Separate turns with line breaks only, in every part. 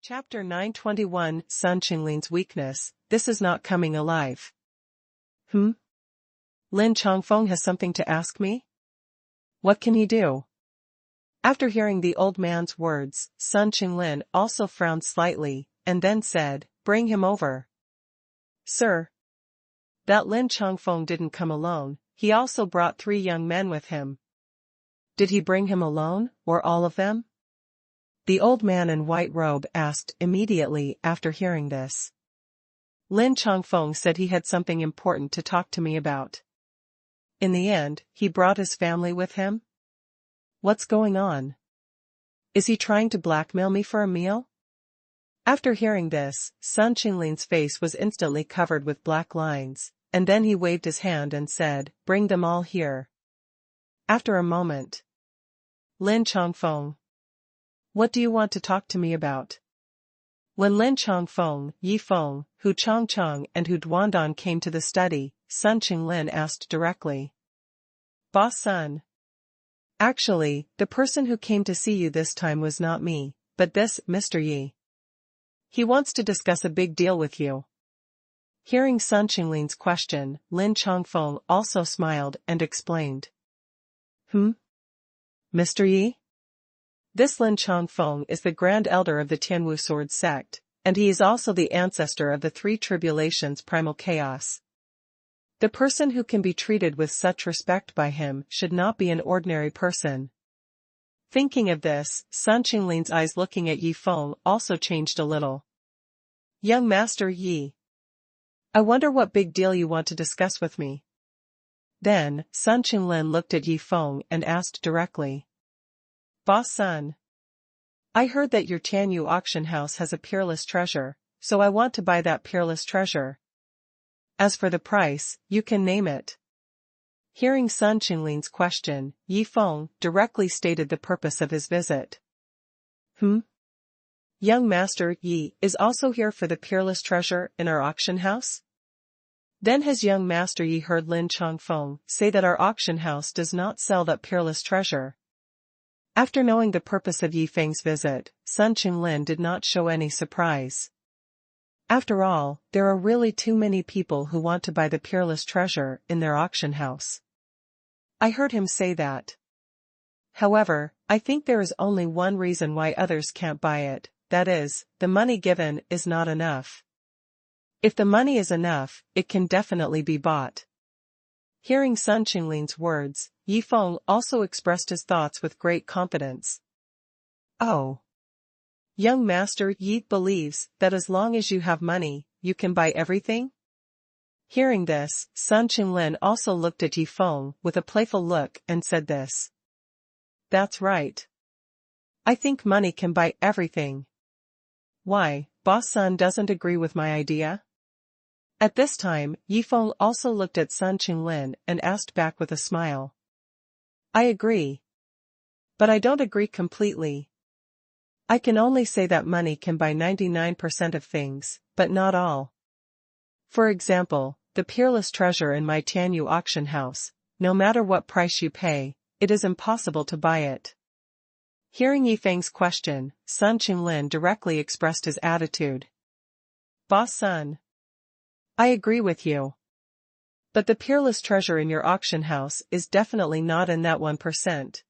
Chapter 921 Sun Qinglin's weakness, this is not coming alive. Lin Chongfeng has something to ask me? What can he do? After hearing the old man's words, Sun Qinglin also frowned slightly, and then said, Bring him over. Sir. That Lin Chongfeng didn't come alone, he also brought 3 young men with him. Did he bring him alone, or all of them? The old man in white robe asked immediately after hearing this. Lin Chongfeng said he had something important to talk to me about. In the end, he brought his family with him? What's going on? Is he trying to blackmail me for a meal? After hearing this, Sun Qinglin's face was instantly covered with black lines, and then he waved his hand and said, Bring them all here. After a moment. Lin Chongfeng. What do you want to talk to me about? When Lin Chongfeng, Yi Feng, Hu Chongcheng and Hu Duandan came to the study, Sun Qinglin asked directly. Boss Sun. Actually, the person who came to see you this time was not me, but this Mr. Yi. He wants to discuss a big deal with you. Hearing Sun Qinglin's question, Lin Chongfeng also smiled and explained. Mr. Yi? This Lin Chongfeng is the Grand Elder of the Tianwu Sword sect, and he is also the ancestor of the 3 tribulations primal chaos. The person who can be treated with such respect by him should not be an ordinary person. Thinking of this, Sun Qinglin's eyes looking at Yi Feng also changed a little. Young Master Yi. I wonder what big deal you want to discuss with me. Then, Sun Qinglin looked at Yi Feng and asked directly. Boss Sun. I heard that your Tianyu auction house has a peerless treasure, so I want to buy that peerless treasure. As for the price, you can name it. Hearing Sun Qinglin's question, Yi Feng directly stated the purpose of his visit. Young Master Yi is also here for the peerless treasure in our auction house? Then has young Master Yi heard Lin Chongfeng say that our auction house does not sell that peerless treasure? After knowing the purpose of Yi Feng's visit, Sun Qinglin did not show any surprise. After all, there are really too many people who want to buy the peerless treasure in their auction house. I heard him say that. However, I think there is only one reason why others can't buy it, that is, the money given is not enough. If the money is enough, it can definitely be bought. Hearing Sun Qinglin's words, Yi Feng also expressed his thoughts with great confidence. Oh. Young Master Yi believes that as long as you have money, you can buy everything? Hearing this, Sun Qinglin also looked at Yi Feng with a playful look and said this. That's right. I think money can buy everything. Why, Boss Sun doesn't agree with my idea? At this time, Yi Feng also looked at Sun Qinglin and asked back with a smile. I agree. But I don't agree completely. I can only say that money can buy 99% of things, but not all. For example, the peerless treasure in my Tianyu auction house, no matter what price you pay, it is impossible to buy it. Hearing Yi Feng's question, Sun Qinglin directly expressed his attitude. Boss Sun. I agree with you. But the peerless treasure in your auction house is definitely not in that 1%.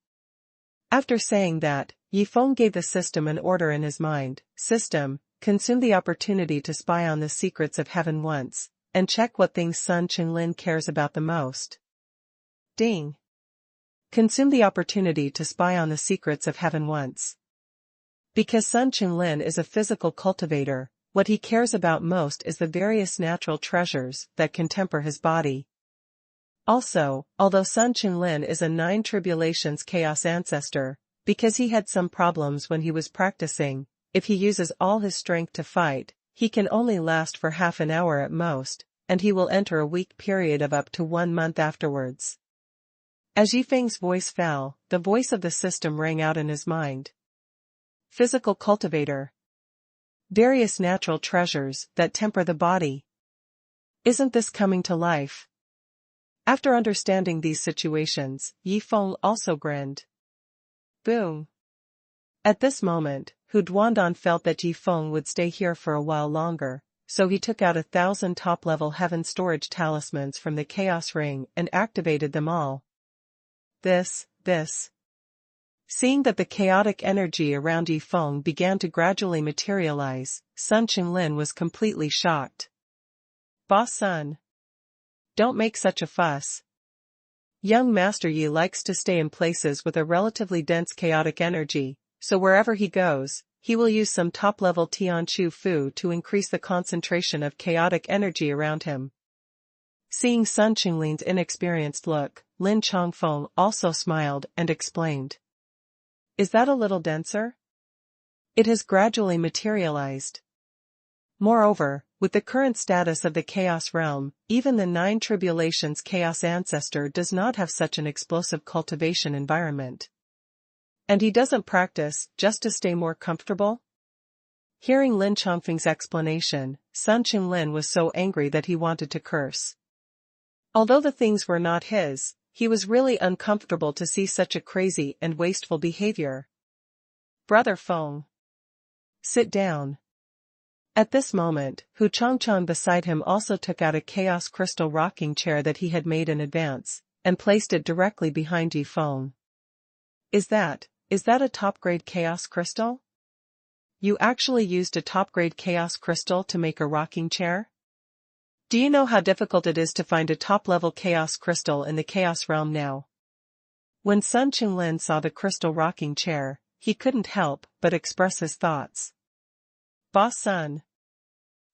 After saying that, Yi Feng gave the system an order in his mind. System, consume the opportunity to spy on the secrets of heaven once, and check what things Sun Qinglin cares about the most. Ding. Consume the opportunity to spy on the secrets of heaven once. Because Sun Qinglin is a physical cultivator, what he cares about most is the various natural treasures that can temper his body. Also, although Sun Qinglin is a 9 tribulations chaos ancestor, because he had some problems when he was practicing, if he uses all his strength to fight, he can only last for half an hour at most, and he will enter a weak period of up to 1 month afterwards. As Yi Feng's voice fell, the voice of the system rang out in his mind. Physical cultivator. Various natural treasures that temper the body. Isn't this coming to life? After understanding these situations, Yi Feng also grinned. Boom. At this moment, Hu Duandan felt that Yi Feng would stay here for a while longer, so he took out 1,000 top-level heaven storage talismans from the Chaos Ring and activated them all. This. Seeing that the chaotic energy around Yi Feng began to gradually materialize, Sun Qinglin was completely shocked. Boss Sun. Don't make such a fuss. Young Master Yi likes to stay in places with a relatively dense chaotic energy, so wherever he goes, he will use some top-level Tianqiu Fu to increase the concentration of chaotic energy around him. Seeing Sun Qinglin's inexperienced look, Lin Chongfeng also smiled and explained. Is that a little denser? It has gradually materialized. Moreover, with the current status of the Chaos Realm, even the 9 Tribulations Chaos Ancestor does not have such an explosive cultivation environment. And he doesn't practice just to stay more comfortable? Hearing Lin Chongfeng's explanation, Sun Qinglin was so angry that he wanted to curse. Although the things were not his, he was really uncomfortable to see such a crazy and wasteful behavior. Brother Feng. Sit down. At this moment, Hu Changchang beside him also took out a chaos crystal rocking chair that he had made in advance, and placed it directly behind Yi Feng. Is that a top-grade chaos crystal? You actually used a top-grade chaos crystal to make a rocking chair? Do you know how difficult it is to find a top-level chaos crystal in the chaos realm now? When Sun Qinglin saw the crystal rocking chair, he couldn't help but express his thoughts. Boss Sun.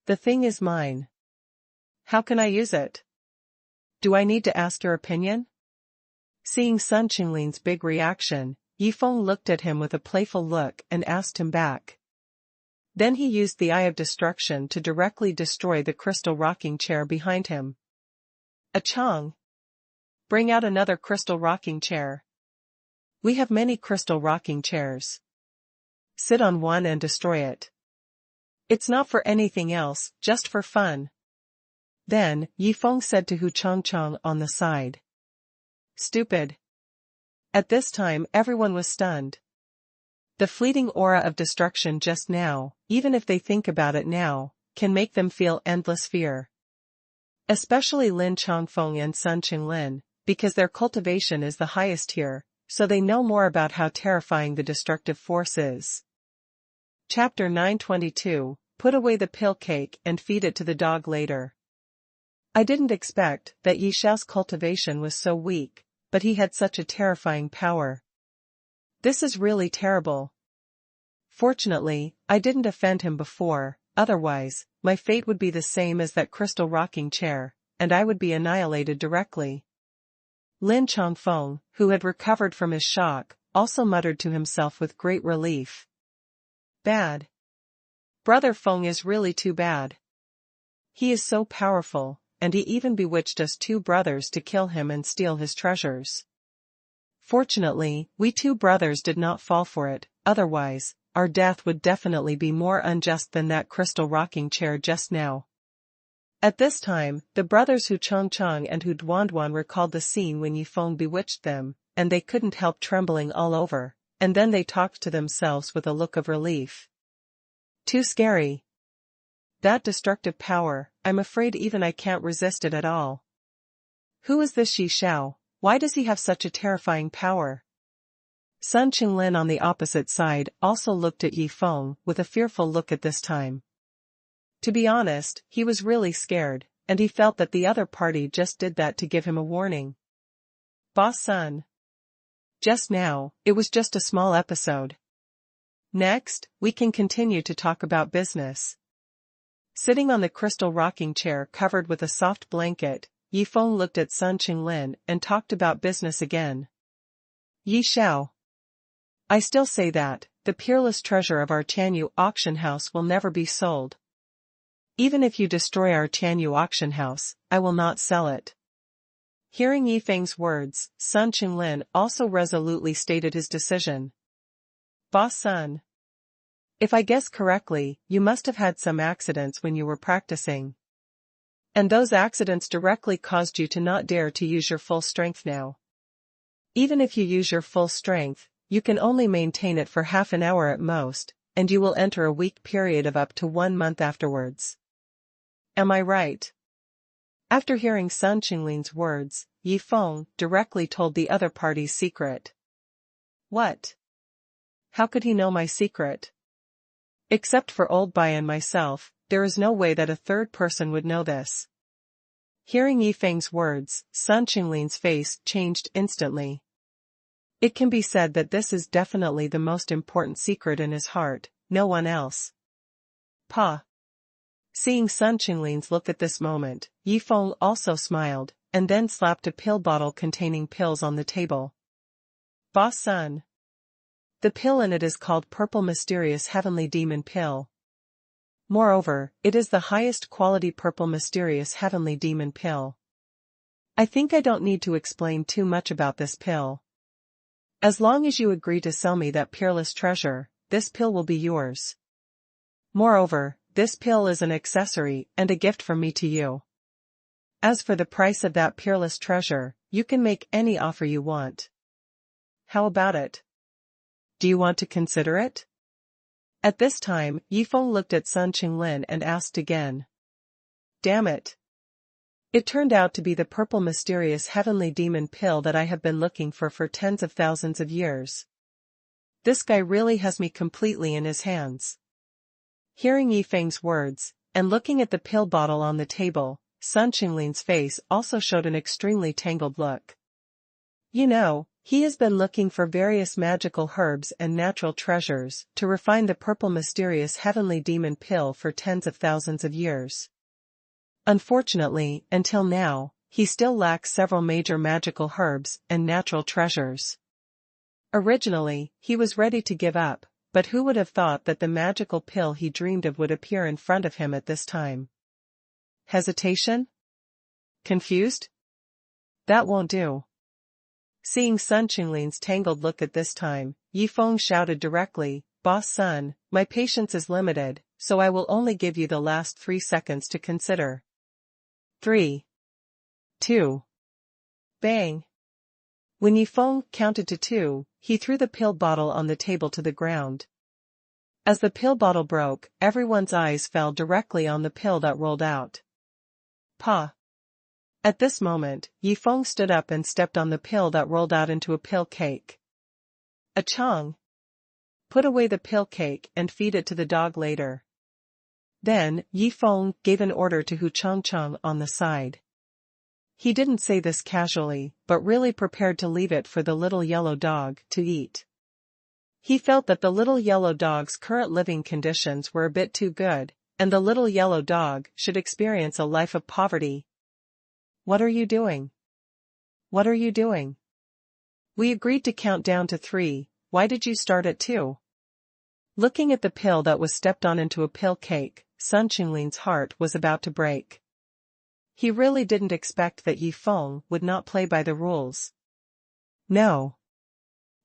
The thing is mine. How can I use it? Do I need to ask your opinion? Seeing Sun Qinglin's big reaction, Yi Feng looked at him with a playful look and asked him back. Then he used the Eye of Destruction to directly destroy the crystal rocking chair behind him. Achong! Bring out another crystal rocking chair. We have many crystal rocking chairs. Sit on one and destroy it. It's not for anything else, just for fun. Then, Yi Feng said to Hu Changchang on the side. Stupid. At this time everyone was stunned. The fleeting aura of destruction just now, even if they think about it now, can make them feel endless fear. Especially Lin Chongfeng and Sun Qinglin, because their cultivation is the highest here, so they know more about how terrifying the destructive force is. Chapter 922, Put away the pill cake and feed it to the dog later. I didn't expect that Yi Xiao's cultivation was so weak, but he had such a terrifying power. This is really terrible. Fortunately, I didn't offend him before, otherwise, my fate would be the same as that crystal rocking chair, and I would be annihilated directly. Lin Chongfeng, who had recovered from his shock, also muttered to himself with great relief. Bad. Brother Feng is really too bad. He is so powerful, and he even bewitched us 2 brothers to kill him and steal his treasures. Fortunately, we 2 brothers did not fall for it, otherwise, our death would definitely be more unjust than that crystal rocking chair just now. At this time, the brothers Hu Changchang and Hu Duanduan recalled the scene when Yi Feng bewitched them, and they couldn't help trembling all over, and then they talked to themselves with a look of relief. Too scary. That destructive power, I'm afraid even I can't resist it at all. Who is this Yi Xiao? Why does he have such a terrifying power? Sun Qinglin on the opposite side also looked at Yi Feng with a fearful look at this time. To be honest, he was really scared, and he felt that the other party just did that to give him a warning. Boss Sun. Just now, it was just a small episode. Next, we can continue to talk about business. Sitting on the crystal rocking chair covered with a soft blanket, Yi Feng looked at Sun Qinglin and talked about business again. Yi Xiao. I still say that, the peerless treasure of our Tianyu auction house will never be sold. Even if you destroy our Tianyu auction house, I will not sell it. Hearing Yi Feng's words, Sun Qinglin also resolutely stated his decision. Boss Sun. If I guess correctly, you must have had some accidents when you were practicing. And those accidents directly caused you to not dare to use your full strength now. Even if you use your full strength, you can only maintain it for half an hour at most, and you will enter a weak period of up to 1 month afterwards. Am I right? After hearing Sun Qinglin's words, Yi Feng directly told the other party's secret. What? How could he know my secret? Except for Old Bai and myself, there is no way that a third person would know this. Hearing Yi Feng's words, Sun Qinglin's face changed instantly. It can be said that this is definitely the most important secret in his heart, no one else. Pa. Seeing Sun Qinglin's look at this moment, Yi Feng also smiled, and then slapped a pill bottle containing pills on the table. Boss Sun. The pill in it is called Purple Mysterious Heavenly Demon Pill. Moreover, it is the highest quality Purple Mysterious Heavenly Demon Pill. I think I don't need to explain too much about this pill. As long as you agree to sell me that peerless treasure, this pill will be yours. Moreover, this pill is an accessory and a gift from me to you. As for the price of that peerless treasure, you can make any offer you want. How about it? Do you want to consider it? At this time, Yi Feng looked at Sun Qinglin and asked again. Damn it. It turned out to be the Purple Mysterious Heavenly Demon Pill that I have been looking for tens of thousands of years. This guy really has me completely in his hands. Hearing Yi Feng's words, and looking at the pill bottle on the table, Sun Qinglin's face also showed an extremely tangled look. You know, he has been looking for various magical herbs and natural treasures to refine the Purple Mysterious Heavenly Demon Pill for tens of thousands of years. Unfortunately, until now, he still lacks several major magical herbs and natural treasures. Originally, he was ready to give up, but who would have thought that the magical pill he dreamed of would appear in front of him at this time? Hesitation? Confused? That won't do. Seeing Sun Qinglin's tangled look at this time, Yi Feng shouted directly, Boss Sun, my patience is limited, so I will only give you the last 3 seconds to consider. 3. 2. Bang. When Yi Feng counted to 2, he threw the pill bottle on the table to the ground. As the pill bottle broke, everyone's eyes fell directly on the pill that rolled out. Pa. At this moment, Yi Feng stood up and stepped on the pill that rolled out into a pill cake. Achong. Put away the pill cake and feed it to the dog later. Then, Yi Feng gave an order to Hu Changcheng on the side. He didn't say this casually, but really prepared to leave it for the little yellow dog to eat. He felt that the little yellow dog's current living conditions were a bit too good, and the little yellow dog should experience a life of poverty. What are you doing? What are you doing? We agreed to count down to 3, why did you start at 2? Looking at the pill that was stepped on into a pill cake, Sun Qinglin's heart was about to break. He really didn't expect that Yi Feng would not play by the rules. No.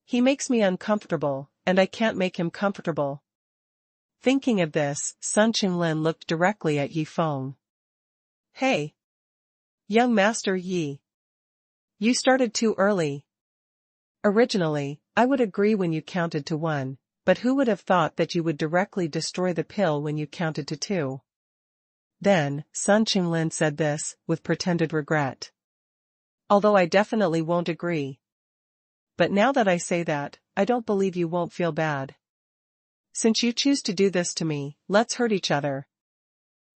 He makes me uncomfortable, and I can't make him comfortable. Thinking of this, Sun Qinglin looked directly at Yi Feng. Hey! Young Master Yi. You started too early. Originally, I would agree when you counted to 1, but who would have thought that you would directly destroy the pill when you counted to 2? Then, Sun Qinglin said this, with pretended regret. Although I definitely won't agree. But now that I say that, I don't believe you won't feel bad. Since you choose to do this to me, let's hurt each other.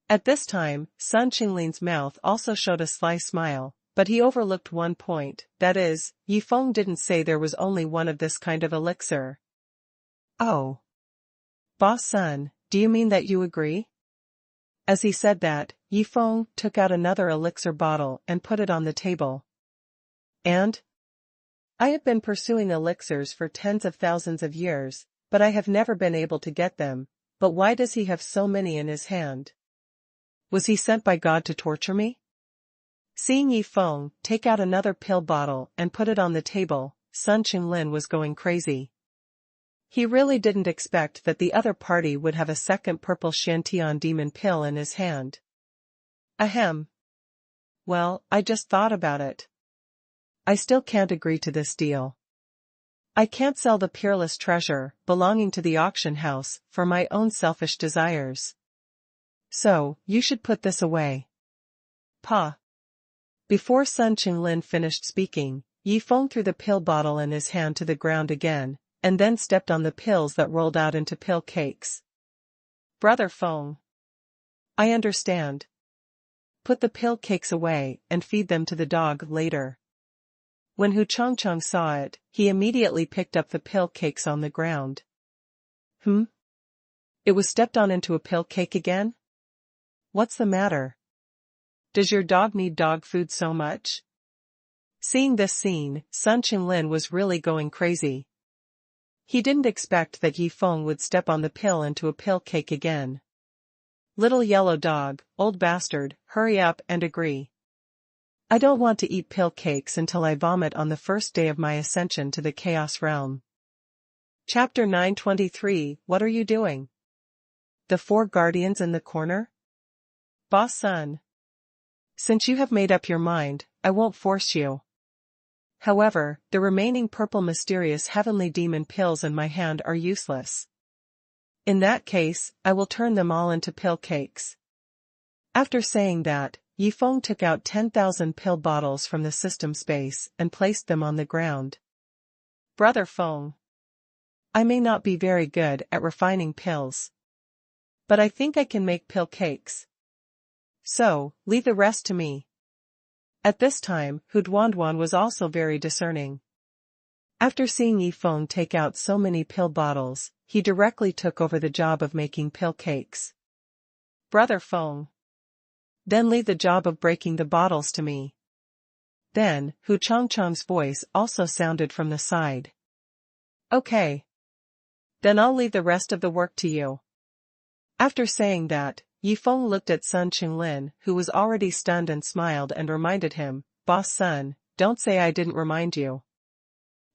At this time, Sun Qinglin's mouth also showed a sly smile, but he overlooked one point, that is, Yi Feng didn't say there was only one of this kind of elixir. Oh. Boss Sun, do you mean that you agree? As he said that, Yi Feng took out another elixir bottle and put it on the table. And? I have been pursuing elixirs for tens of thousands of years, but I have never been able to get them, but why does he have so many in his hand? Was he sent by God to torture me? Seeing Yi Feng take out another pill bottle and put it on the table, Sun Qinglin was going crazy. He really didn't expect that the other party would have a second purple Shantian demon pill in his hand. Ahem. Well, I just thought about it. I still can't agree to this deal. I can't sell the peerless treasure belonging to the auction house for my own selfish desires. So, you should put this away. Pa. Before Sun Qinglin finished speaking, Yi Feng threw the pill bottle in his hand to the ground again, and then stepped on the pills that rolled out into pill cakes. Brother Feng. I understand. Put the pill cakes away and feed them to the dog later. When Hu Changcheng saw it, he immediately picked up the pill cakes on the ground. It was stepped on into a pill cake again? What's the matter? Does your dog need dog food so much? Seeing this scene, Sun Qinglin was really going crazy. He didn't expect that Yi Feng would step on the pill into a pill cake again. Little yellow dog, old bastard, hurry up and agree. I don't want to eat pill cakes until I vomit on the first day of my ascension to the Chaos Realm. Chapter 923, What are you doing? The four guardians in the corner? Boss Sun. Since you have made up your mind, I won't force you. However, the remaining purple mysterious heavenly demon pills in my hand are useless. In that case, I will turn them all into pill cakes. After saying that, Yi Feng took out 10,000 pill bottles from the system space and placed them on the ground. Brother Feng. I may not be very good at refining pills, but I think I can make pill cakes. So, leave the rest to me. At this time, Hu Duanduan was also very discerning. After seeing Yi Feng take out so many pill bottles, he directly took over the job of making pill cakes. Brother Feng. Then leave the job of breaking the bottles to me. Then, Hu Changcheng's voice also sounded from the side. Okay. Then I'll leave the rest of the work to you. After saying that, Yi Feng looked at Sun Qinglin, who was already stunned, and smiled and reminded him, Boss Sun, don't say I didn't remind you.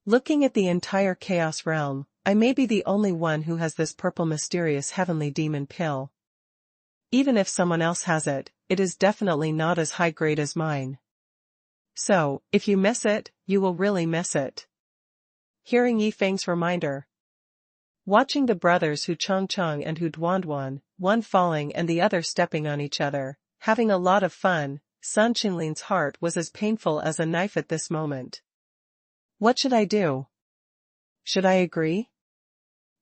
Looking at the entire Chaos Realm, I may be the only one who has this purple mysterious heavenly demon pill. Even if someone else has it, it is definitely not as high grade as mine. So, if you miss it, you will really miss it. Hearing Yi Feng's reminder. Watching the brothers Hu Changcheng and Hu Duanduan, one falling and the other stepping on each other, having a lot of fun, Sun Qinglin's heart was as painful as a knife at this moment. What should I do? Should I agree?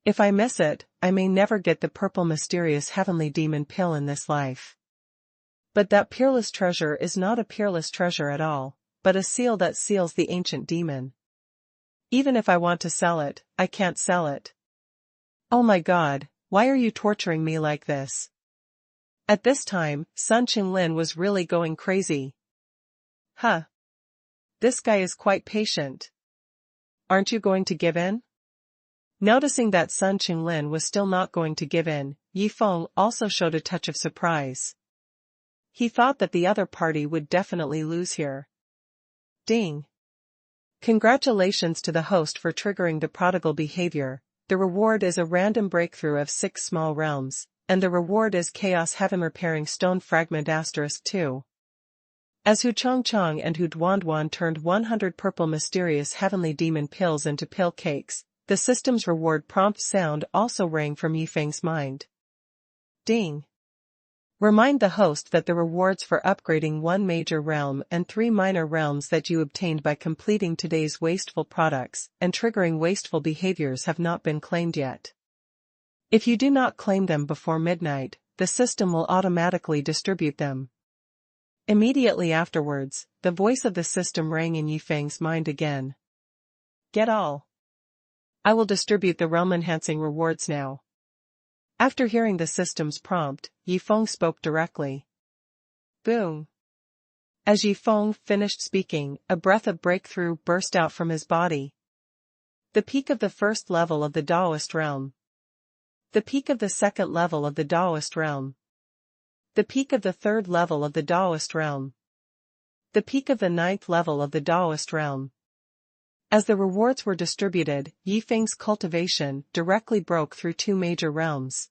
If I miss it, I may never get the purple mysterious heavenly demon pill in this life. But that peerless treasure is not a peerless treasure at all, but a seal that seals the ancient demon. Even if I want to sell it, I can't sell it. Oh my God, why are you torturing me like this? At this time, Sun Qinglin was really going crazy. This guy is quite patient. Aren't you going to give in? Noticing that Sun Qinglin was still not going to give in, Yi Feng also showed a touch of surprise. He thought that the other party would definitely lose here. Ding! Congratulations to the host for triggering the prodigal behavior. The reward is a random breakthrough of 6 small realms, and the reward is Chaos Heaven Repairing Stone Fragment *2. As Hu Changcheng and Hu Duanduan turned 100 purple mysterious heavenly demon pills into pill cakes, the system's reward prompt sound also rang from Yi Feng's mind. Ding! Remind the host that the rewards for upgrading 1 major realm and 3 minor realms that you obtained by completing today's wasteful products and triggering wasteful behaviors have not been claimed yet. If you do not claim them before midnight, the system will automatically distribute them. Immediately afterwards, the voice of the system rang in Yi Feng's mind again. Get all. I will distribute the realm-enhancing rewards now. After hearing the system's prompt, Yi Feng spoke directly. Boom! As Yi Feng finished speaking, a breath of breakthrough burst out from his body. The peak of the first level of the Taoist realm. The peak of the second level of the Taoist realm. The peak of the third level of the Taoist realm. The peak of the 9th level of the Taoist realm. As the rewards were distributed, Yi Feng's cultivation directly broke through 2 major realms.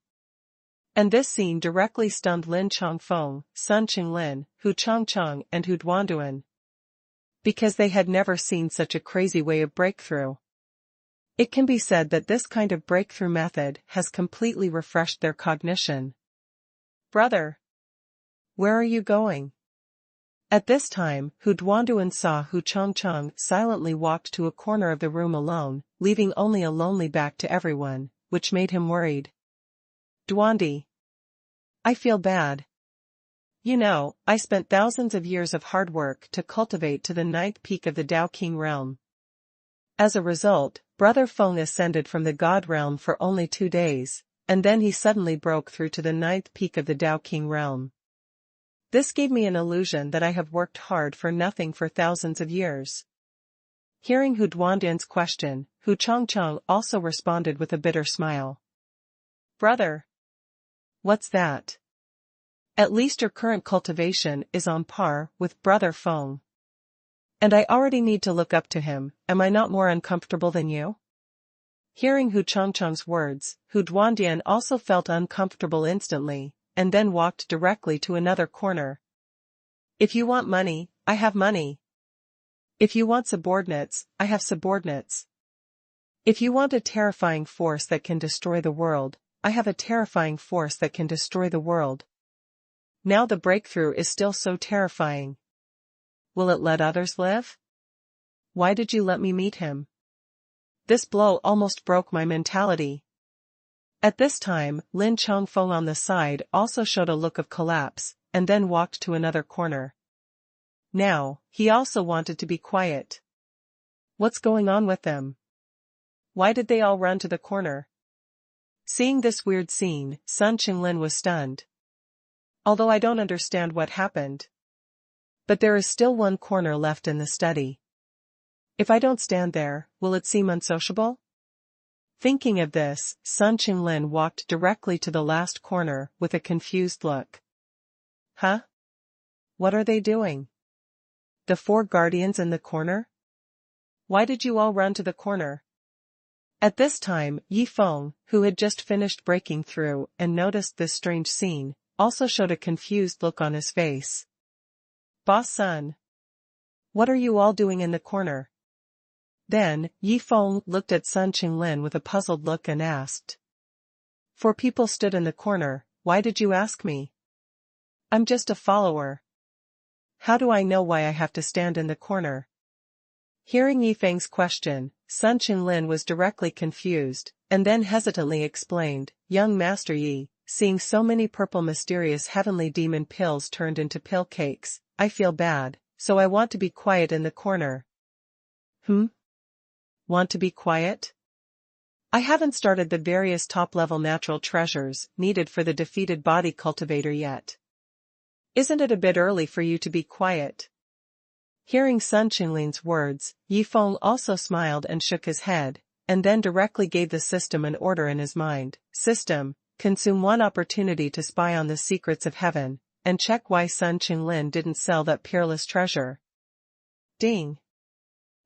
And this scene directly stunned Lin Changfeng, Sun Qinglin, Hu Changcheng and Hu Duanduan. Because they had never seen such a crazy way of breakthrough. It can be said that this kind of breakthrough method has completely refreshed their cognition. Brother, where are you going? At this time, Hu Duanduan saw Hu Chongcheng silently walked to a corner of the room alone, leaving only a lonely back to everyone, which made him worried. Duandi, I feel bad. You know, I spent thousands of years of hard work to cultivate to the ninth peak of the Tao King realm. As a result, Brother Feng ascended from the God realm for only 2 days, and then he suddenly broke through to the ninth peak of the Tao King realm. This gave me an illusion that I have worked hard for nothing for thousands of years. Hearing Hu Duandian's question, Hu Chongcheng also responded with a bitter smile. Brother, what's that? At least your current cultivation is on par with Brother Feng. And I already need to look up to him, am I not more uncomfortable than you? Hearing Hu Chongcheng's words, Hu Duandian also felt uncomfortable instantly, and then walked directly to another corner. If you want money, I have money. If you want subordinates, I have subordinates. If you want a terrifying force that can destroy the world, I have a terrifying force that can destroy the world. Now the breakthrough is still so terrifying. Will it let others live? Why did you let me meet him? This blow almost broke my mentality. At this time, Lin Chongfeng on the side also showed a look of collapse, and then walked to another corner. Now, he also wanted to be quiet. What's going on with them? Why did they all run to the corner? Seeing this weird scene, Sun Qinglin was stunned. Although I don't understand what happened. But there is still one corner left in the study. If I don't stand there, will it seem unsociable? Thinking of this, Sun Qinglin walked directly to the last corner with a confused look. Huh? What are they doing? The 4 guardians in the corner? Why did you all run to the corner? At this time, Yi Feng, who had just finished breaking through and noticed this strange scene, also showed a confused look on his face. Boss Sun, what are you all doing in the corner? Then, Yi Feng looked at Sun Qinglin with a puzzled look and asked. 4 people stood in the corner, why did you ask me? I'm just a follower. How do I know why I have to stand in the corner? Hearing Yi Feng's question, Sun Qinglin was directly confused, and then hesitantly explained, Young Master Yi, seeing so many purple mysterious heavenly demon pills turned into pill cakes, I feel bad, so I want to be quiet in the corner. Want to be quiet? I haven't started the various top-level natural treasures needed for the defeated body cultivator yet. Isn't it a bit early for you to be quiet? Hearing Sun Qinglin's words, Yi Feng also smiled and shook his head, and then directly gave the system an order in his mind. System, consume 1 opportunity to spy on the secrets of heaven, and check why Sun Qinglin didn't sell that peerless treasure. Ding.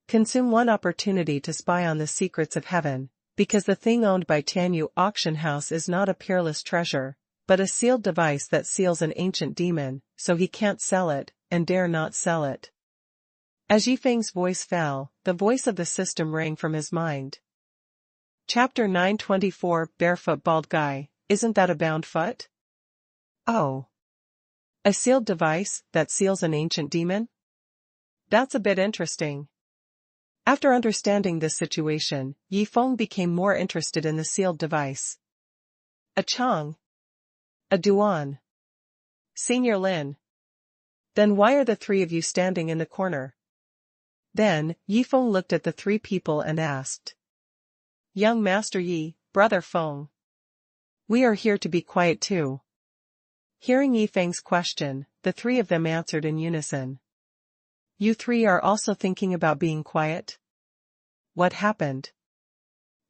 Consume 1 opportunity to spy on the secrets of heaven, because the thing owned by Tianyu Auction House is not a peerless treasure, but a sealed device that seals an ancient demon, so he can't sell it, and dare not sell it. As Yifeng's voice fell, the voice of the system rang from his mind. Chapter 924 Barefoot Bald Guy, isn't that a bound foot? Oh. A sealed device that seals an ancient demon? That's a bit interesting. After understanding this situation, Yi Feng became more interested in the sealed device. A Chang. A Duan. Senior Lin. Then why are the 3 of you standing in the corner? Then, Yi Feng looked at the 3 people and asked. Young Master Yi, Brother Feng. We are here to be quiet too. Hearing Yi Feng's question, the 3 of them answered in unison. You 3 are also thinking about being quiet? What happened?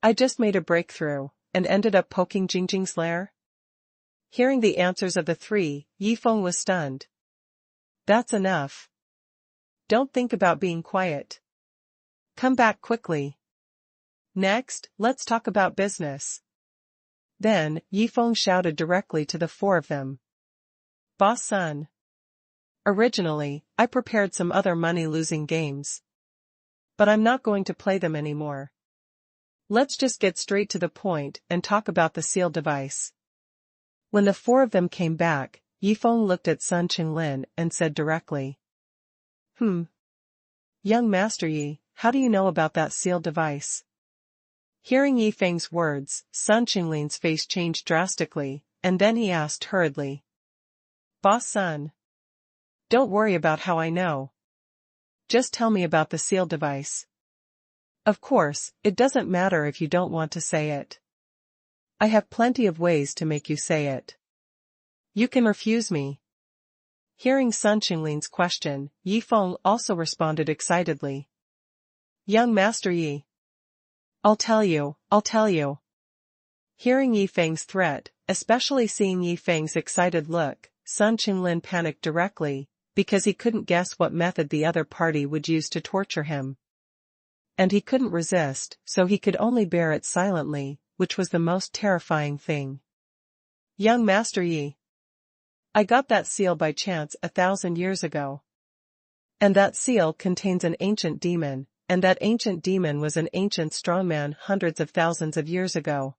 I just made a breakthrough, and ended up poking Jingjing's lair? Hearing the answers of the 3, Yi Feng was stunned. That's enough. Don't think about being quiet. Come back quickly. Next, let's talk about business. Then, Yi Feng shouted directly to the 4 of them. Boss Sun. Originally, I prepared some other money-losing games. But I'm not going to play them anymore. Let's just get straight to the point and talk about the seal device. When the four of them came back, Yifeng looked at Sun Qinglin and said directly. Young Master Yi, how do you know about that seal device? Hearing Yifeng's words, Sun Qinglin's face changed drastically, and then he asked hurriedly. Boss Sun. Don't worry about how I know. Just tell me about the seal device. Of course, it doesn't matter if you don't want to say it. I have plenty of ways to make you say it. You can refuse me. Hearing Sun Qinglin's question, Yifeng also responded excitedly. Young Master Yi. I'll tell you. Hearing Yifeng's threat, especially seeing Yifeng's excited look, Sun Qinglin panicked directly, because he couldn't guess what method the other party would use to torture him. And he couldn't resist, so he could only bear it silently, which was the most terrifying thing. Young Master Yi. I got that seal by chance 1,000 years ago. And that seal contains an ancient demon, and that ancient demon was an ancient strongman hundreds of thousands of years ago.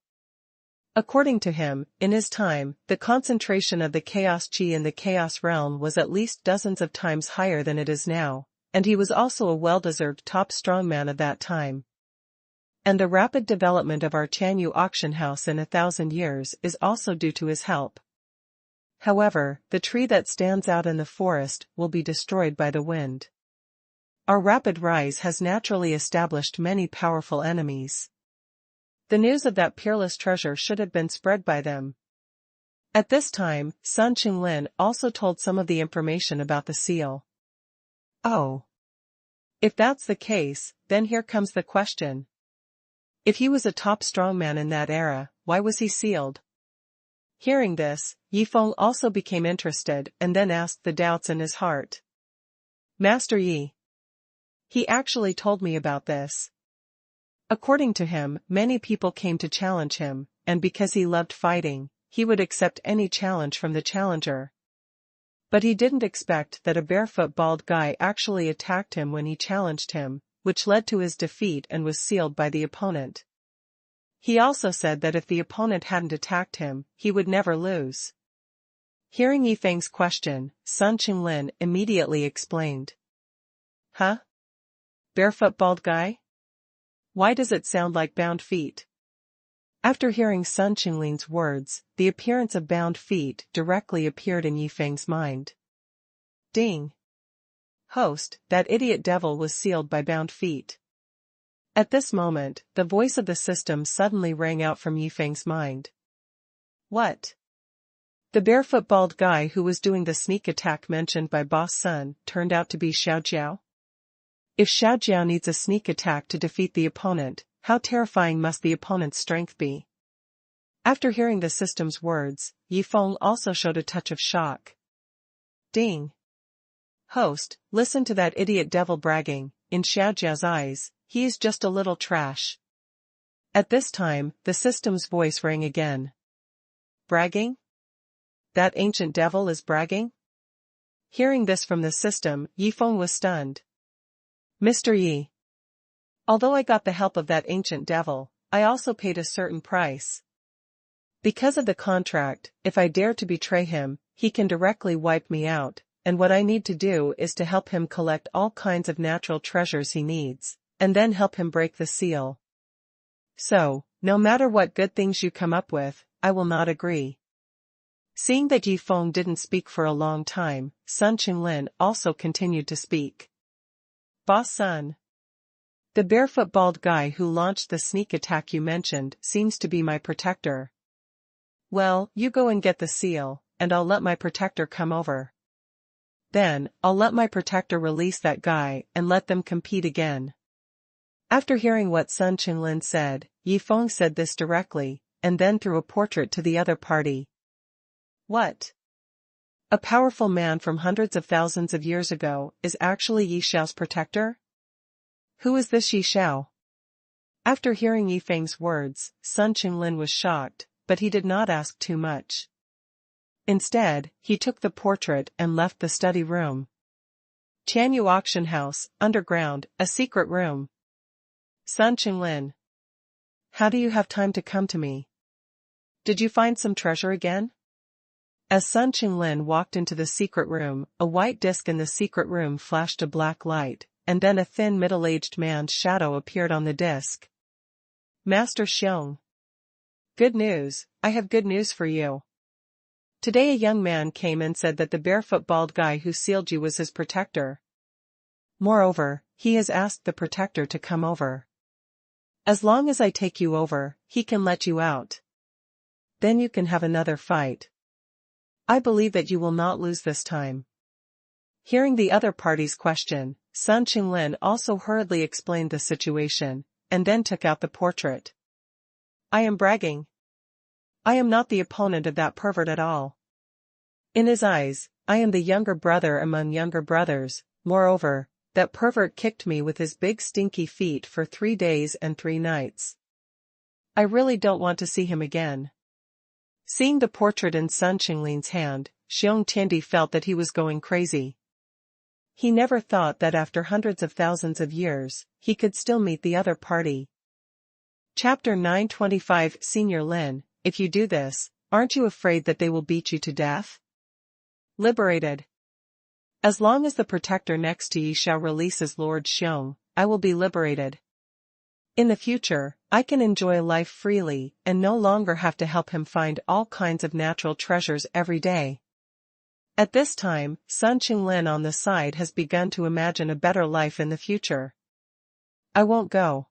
According to him, in his time, the concentration of the chaos chi in the chaos realm was at least dozens of times higher than it is now, and he was also a well-deserved top strongman of that time. And the rapid development of our Chanyu auction house in 1,000 years is also due to his help. However, the tree that stands out in the forest will be destroyed by the wind. Our rapid rise has naturally established many powerful enemies. The news of that peerless treasure should have been spread by them. At this time, Sun Qinglin also told some of the information about the seal. Oh. If that's the case, then here comes the question. If he was a top strongman in that era, why was he sealed? Hearing this, Yifeng also became interested and then asked the doubts in his heart. Master Yi. He actually told me about this. According to him, many people came to challenge him, and because he loved fighting, he would accept any challenge from the challenger. But he didn't expect that a barefoot bald guy actually attacked him when he challenged him, which led to his defeat and was sealed by the opponent. He also said that if the opponent hadn't attacked him, he would never lose. Hearing Yifeng's question, Sun Qinglin immediately explained. Huh? Barefoot bald guy? Why does it sound like bound feet? After hearing Sun Qinglin's words, the appearance of bound feet directly appeared in Yifeng's mind. Ding! Host, that idiot devil was sealed by bound feet. At this moment, the voice of the system suddenly rang out from Yifeng's mind. What? The barefoot bald guy who was doing the sneak attack mentioned by Boss Sun turned out to be Xiaojiao? If Xiaojiao needs a sneak attack to defeat the opponent, how terrifying must the opponent's strength be? After hearing the system's words, Yifeng also showed a touch of shock. Ding! Host, listen to that idiot devil bragging. In Xiaojiao's eyes, he is just a little trash. At this time, the system's voice rang again. Bragging? That ancient devil is bragging? Hearing this from the system, Yifeng was stunned. Mr. Yi. Although I got the help of that ancient devil, I also paid a certain price. Because of the contract, if I dare to betray him, he can directly wipe me out, and what I need to do is to help him collect all kinds of natural treasures he needs, and then help him break the seal. So, no matter what good things you come up with, I will not agree. Seeing that Yifeng didn't speak for a long time, Sun Qinglin also continued to speak. Boss Sun. The barefoot bald guy who launched the sneak attack you mentioned seems to be my protector. Well, you go and get the seal, and I'll let my protector come over. Then, I'll let my protector release that guy and let them compete again. After hearing what Sun Qinglin said, Yifeng said this directly, and then threw a portrait to the other party. What? A powerful man from hundreds of thousands of years ago is actually Yi Xiao's protector? Who is this Yi Xiao? After hearing Yifeng's words, Sun Qinglin was shocked, but he did not ask too much. Instead, he took the portrait and left the study room. Chanyu auction house, underground, a secret room. Sun Qinglin. How do you have time to come to me? Did you find some treasure again? As Sun Qinglin walked into the secret room, a white disk in the secret room flashed a black light, and then a thin middle-aged man's shadow appeared on the disk. Master Xiong. Good news, I have good news for you. Today a young man came and said that the barefoot bald guy who sealed you was his protector. Moreover, he has asked the protector to come over. As long as I take you over, he can let you out. Then you can have another fight. I believe that you will not lose this time. Hearing the other party's question, Sun Qinglin also hurriedly explained the situation, and then took out the portrait. I am bragging. I am not the opponent of that pervert at all. In his eyes, I am the younger brother among younger brothers. Moreover, that pervert kicked me with his big stinky feet for 3 days and 3 nights. I really don't want to see him again. Seeing the portrait in Sun Qinglin's hand, Xiong Tiandi felt that he was going crazy. He never thought that after hundreds of thousands of years, he could still meet the other party. Chapter 925 Senior Lin, if you do this, aren't you afraid that they will beat you to death? Liberated. As long as the protector next to you shall release as Lord Xiong, I will be liberated. In the future, I can enjoy life freely and no longer have to help him find all kinds of natural treasures every day. At this time, Sun Qinglin on the side has begun to imagine a better life in the future. I won't go.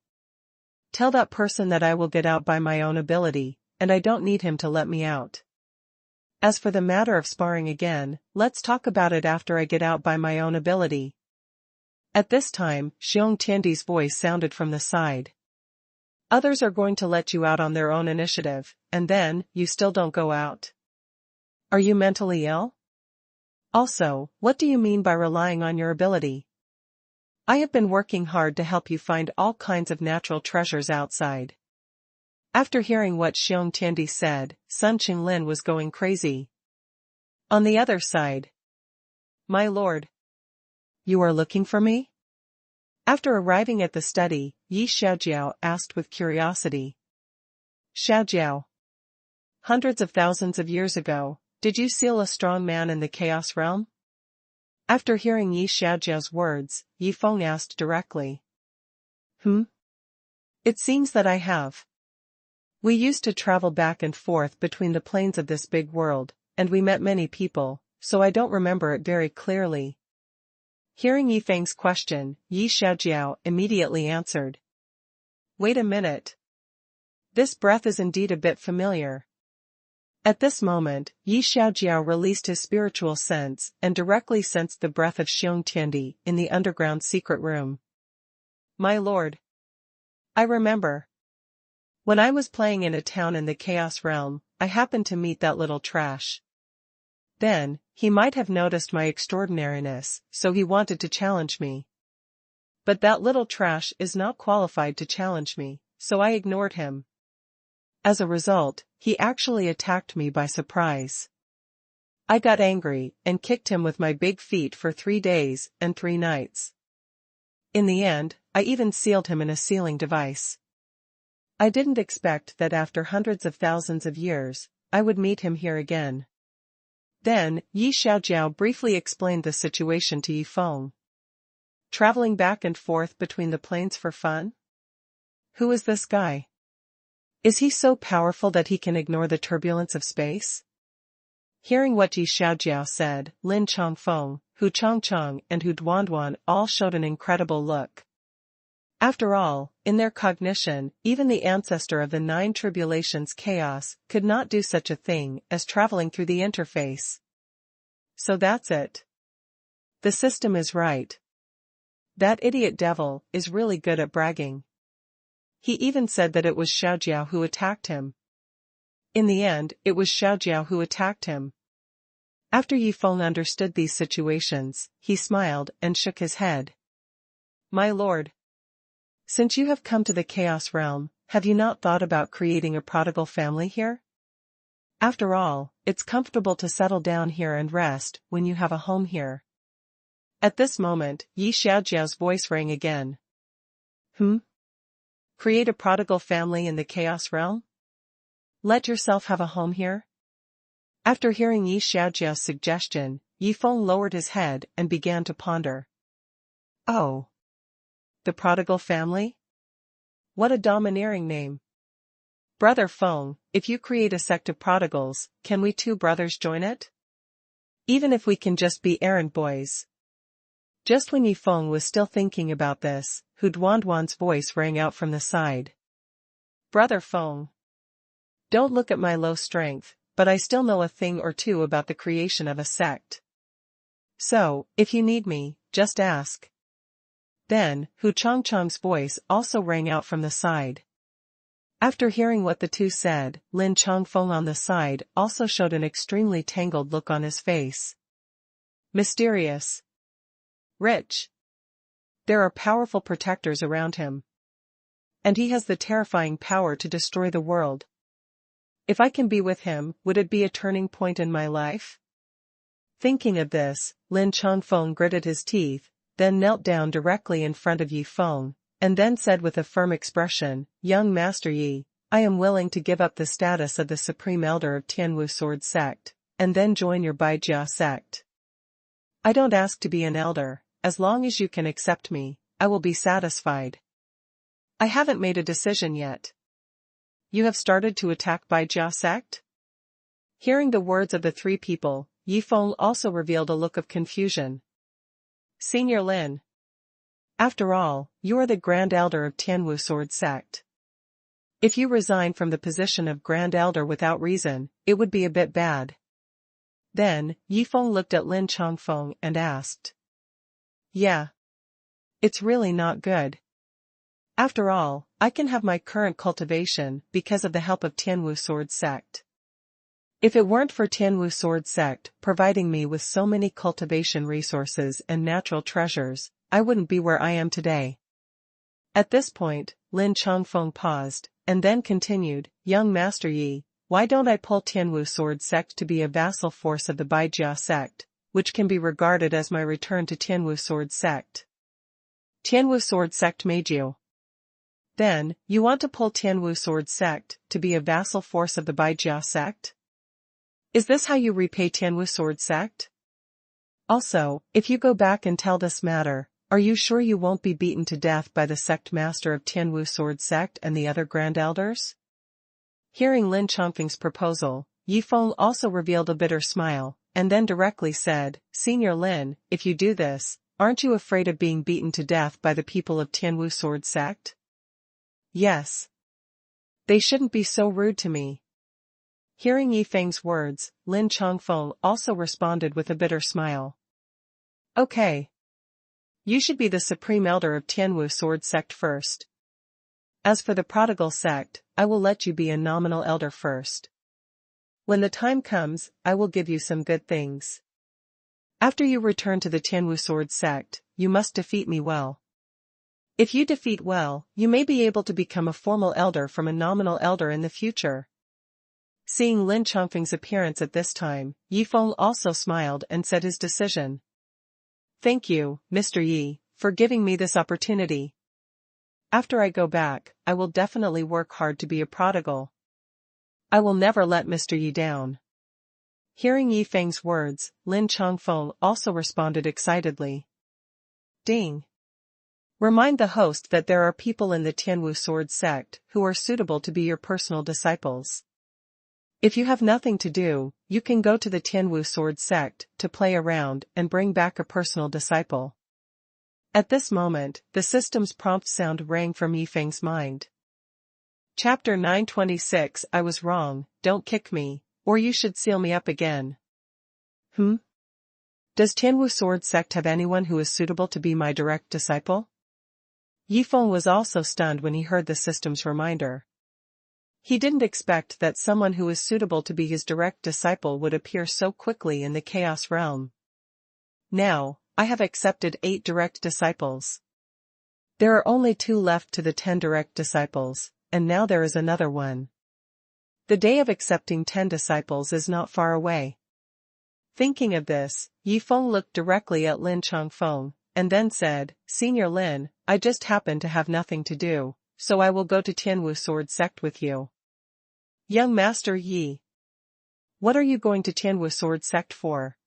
Tell that person that I will get out by my own ability, and I don't need him to let me out. As for the matter of sparring again, let's talk about it after I get out by my own ability. At this time, Xiong Tiandi's voice sounded from the side. Others are going to let you out on their own initiative, and then, you still don't go out. Are you mentally ill? Also, what do you mean by relying on your ability? I have been working hard to help you find all kinds of natural treasures outside. After hearing what Xiong Tiandi said, Sun Qinglin was going crazy. On the other side. My lord. You are looking for me? After arriving at the study, Yi Xiaojiao asked with curiosity. Xiaojiao. Hundreds of thousands of years ago, did you seal a strong man in the Chaos Realm? After hearing Yi Xiaojiao's words, Yi Feng asked directly. It seems that I have. We used to travel back and forth between the planes of this big world, and we met many people, so I don't remember it very clearly. Hearing Yi Feng's question, Yi Xiaojiao immediately answered. Wait a minute. This breath is indeed a bit familiar. At this moment, Yi Xiaojiao released his spiritual sense and directly sensed the breath of Xiong Tiandi in the underground secret room. My lord. I remember. When I was playing in a town in the Chaos Realm, I happened to meet that little trash. Then, he might have noticed my extraordinariness, so he wanted to challenge me. But that little trash is not qualified to challenge me, so I ignored him. As a result, he actually attacked me by surprise. I got angry and kicked him with my big feet for 3 days and 3 nights. In the end, I even sealed him in a sealing device. I didn't expect that after hundreds of thousands of years, I would meet him here again. Then, Yi Xiaojiao briefly explained the situation to Yi Feng. Traveling back and forth between the planes for fun? Who is this guy? Is he so powerful that he can ignore the turbulence of space? Hearing what Yi Xiaojiao said, Lin Chongfeng, Hu Chongcheng and Hu Duanduan all showed an incredible look. After all, in their cognition, even the ancestor of the 9 tribulations chaos could not do such a thing as traveling through the interface. So that's it. The system is right. That idiot devil is really good at bragging. He even said that it was Xiaojiao who attacked him. In the end, it was Xiaojiao who attacked him. After Yi Feng understood these situations, he smiled and shook his head. My lord. Since you have come to the Chaos Realm, have you not thought about creating a prodigal family here? After all, it's comfortable to settle down here and rest when you have a home here. At this moment, Yi Xiaojiao's voice rang again. Create a prodigal family in the chaos realm? Let yourself have a home here? After hearing Yi Xiaojia's suggestion, Yi Feng lowered his head and began to ponder. Oh. The prodigal family? What a domineering name. Brother Feng, if you create a sect of prodigals, can we two brothers join it? Even if we can just be errand boys. Just when Yi Feng was still thinking about this, Hu Duanduan's voice rang out from the side. Brother Feng. Don't look at my low strength, but I still know a thing or two about the creation of a sect. So, if you need me, just ask. Then, Hu Changchang's voice also rang out from the side. After hearing what the two said, Lin Changfeng on the side also showed an extremely tangled look on his face. Mysterious. Rich. There are powerful protectors around him. And he has the terrifying power to destroy the world. If I can be with him, would it be a turning point in my life? Thinking of this, Lin Changfeng gritted his teeth, then knelt down directly in front of Yi Feng, and then said with a firm expression, Young Master Yi, I am willing to give up the status of the Supreme Elder of Tianwu Sword Sect, and then join your Baijia sect. I don't ask to be an elder, as long as you can accept me, I will be satisfied. I haven't made a decision yet. You have started to attack Baijia sect? Hearing the words of the three people, Yi Feng also revealed a look of confusion. Senior Lin. After all, you are the Grand Elder of Tianwu Sword Sect. If you resign from the position of Grand Elder without reason, it would be a bit bad. Then, Yi Feng looked at Lin Changfeng and asked. Yeah. It's really not good. After all, I can have my current cultivation because of the help of Tianwu Sword Sect. If it weren't for Tianwu Sword Sect providing me with so many cultivation resources and natural treasures, I wouldn't be where I am today. At this point, Lin Changfeng paused, and then continued, Young Master Yi, why don't I pull Tianwu Sword Sect to be a vassal force of the Baijia sect, which can be regarded as my return to Tianwu Sword Sect? Tianwu Sword Sect made you. Then, you want to pull Tianwu Sword Sect to be a vassal force of the Baijia sect? Is this how you repay Tianwu Sword Sect? Also, if you go back and tell this matter, are you sure you won't be beaten to death by the sect master of Tianwu Sword Sect and the other Grand Elders? Hearing Lin Changfeng's proposal, Yi Feng also revealed a bitter smile, and then directly said, Senior Lin, if you do this, aren't you afraid of being beaten to death by the people of Tianwu Sword Sect? Yes. They shouldn't be so rude to me. Hearing Yi Feng's words, Lin Changfeng also responded with a bitter smile. Okay. You should be the Supreme Elder of Tianwu Sword Sect first. As for the Prodigal Sect, I will let you be a nominal elder first. When the time comes, I will give you some good things. After you return to the Tianwu Sword Sect, you must defeat me well. If you defeat well, you may be able to become a formal elder from a nominal elder in the future. Seeing Lin Changfeng's appearance at this time, Yi Feng also smiled and said his decision. Thank you, Mr. Yi, for giving me this opportunity. After I go back, I will definitely work hard to be a prodigal. I will never let Mr. Yi down. Hearing Yi Feng's words, Lin Changfeng also responded excitedly. Ding. Remind the host that there are people in the Tianwu Sword Sect who are suitable to be your personal disciples. If you have nothing to do, you can go to the Tianwu Sword Sect to play around and bring back a personal disciple. At this moment, the system's prompt sound rang from Yi Feng's mind. Chapter 926 I was wrong, don't kick me, or you should seal me up again. Does Tianwu Sword Sect have anyone who is suitable to be my direct disciple? Yi Feng was also stunned when he heard the system's reminder. He didn't expect that someone who is suitable to be his direct disciple would appear so quickly in the Chaos Realm. Now, I have accepted 8 direct disciples. There are only 2 left to the 10 direct disciples, and now there is another one. The day of accepting 10 disciples is not far away. Thinking of this, Yi Feng looked directly at Lin Changfeng, and then said, Senior Lin, I just happen to have nothing to do, so I will go to Tianwu Sword Sect with you. Young Master Yi. What are you going to Tianwu Sword Sect for?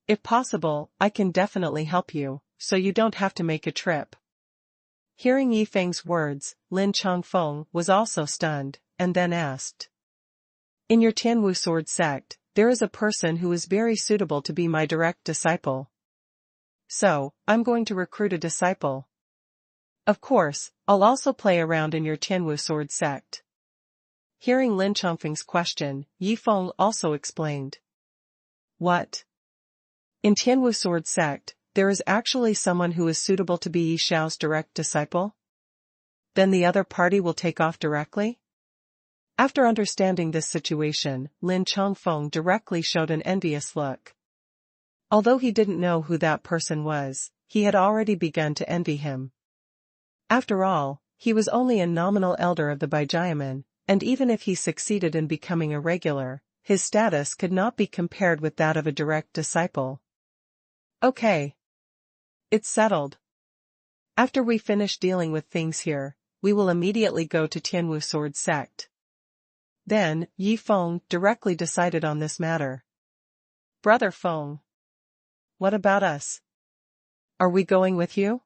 If possible, I can definitely help you, so you don't have to make a trip. Hearing Yi Feng's words, Lin Changfeng was also stunned, and then asked. In your Tianwu Sword Sect, there is a person who is very suitable to be my direct disciple. So, I'm going to recruit a disciple. Of course, I'll also play around in your Tianwu Sword Sect. Hearing Lin Changfeng's question, Yi Feng also explained. What? In Tianwu Sword Sect, there is actually someone who is suitable to be Yi Xiao's direct disciple? Then the other party will take off directly? After understanding this situation, Lin Changfeng directly showed an envious look. Although he didn't know who that person was, he had already begun to envy him. After all, he was only a nominal elder of the Baijiamen, and even if he succeeded in becoming a regular, his status could not be compared with that of a direct disciple. Okay. It's settled. After we finish dealing with things here, we will immediately go to Tianwu Sword Sect. Then, Yi Feng directly decided on this matter. Brother Feng. What about us? Are we going with you?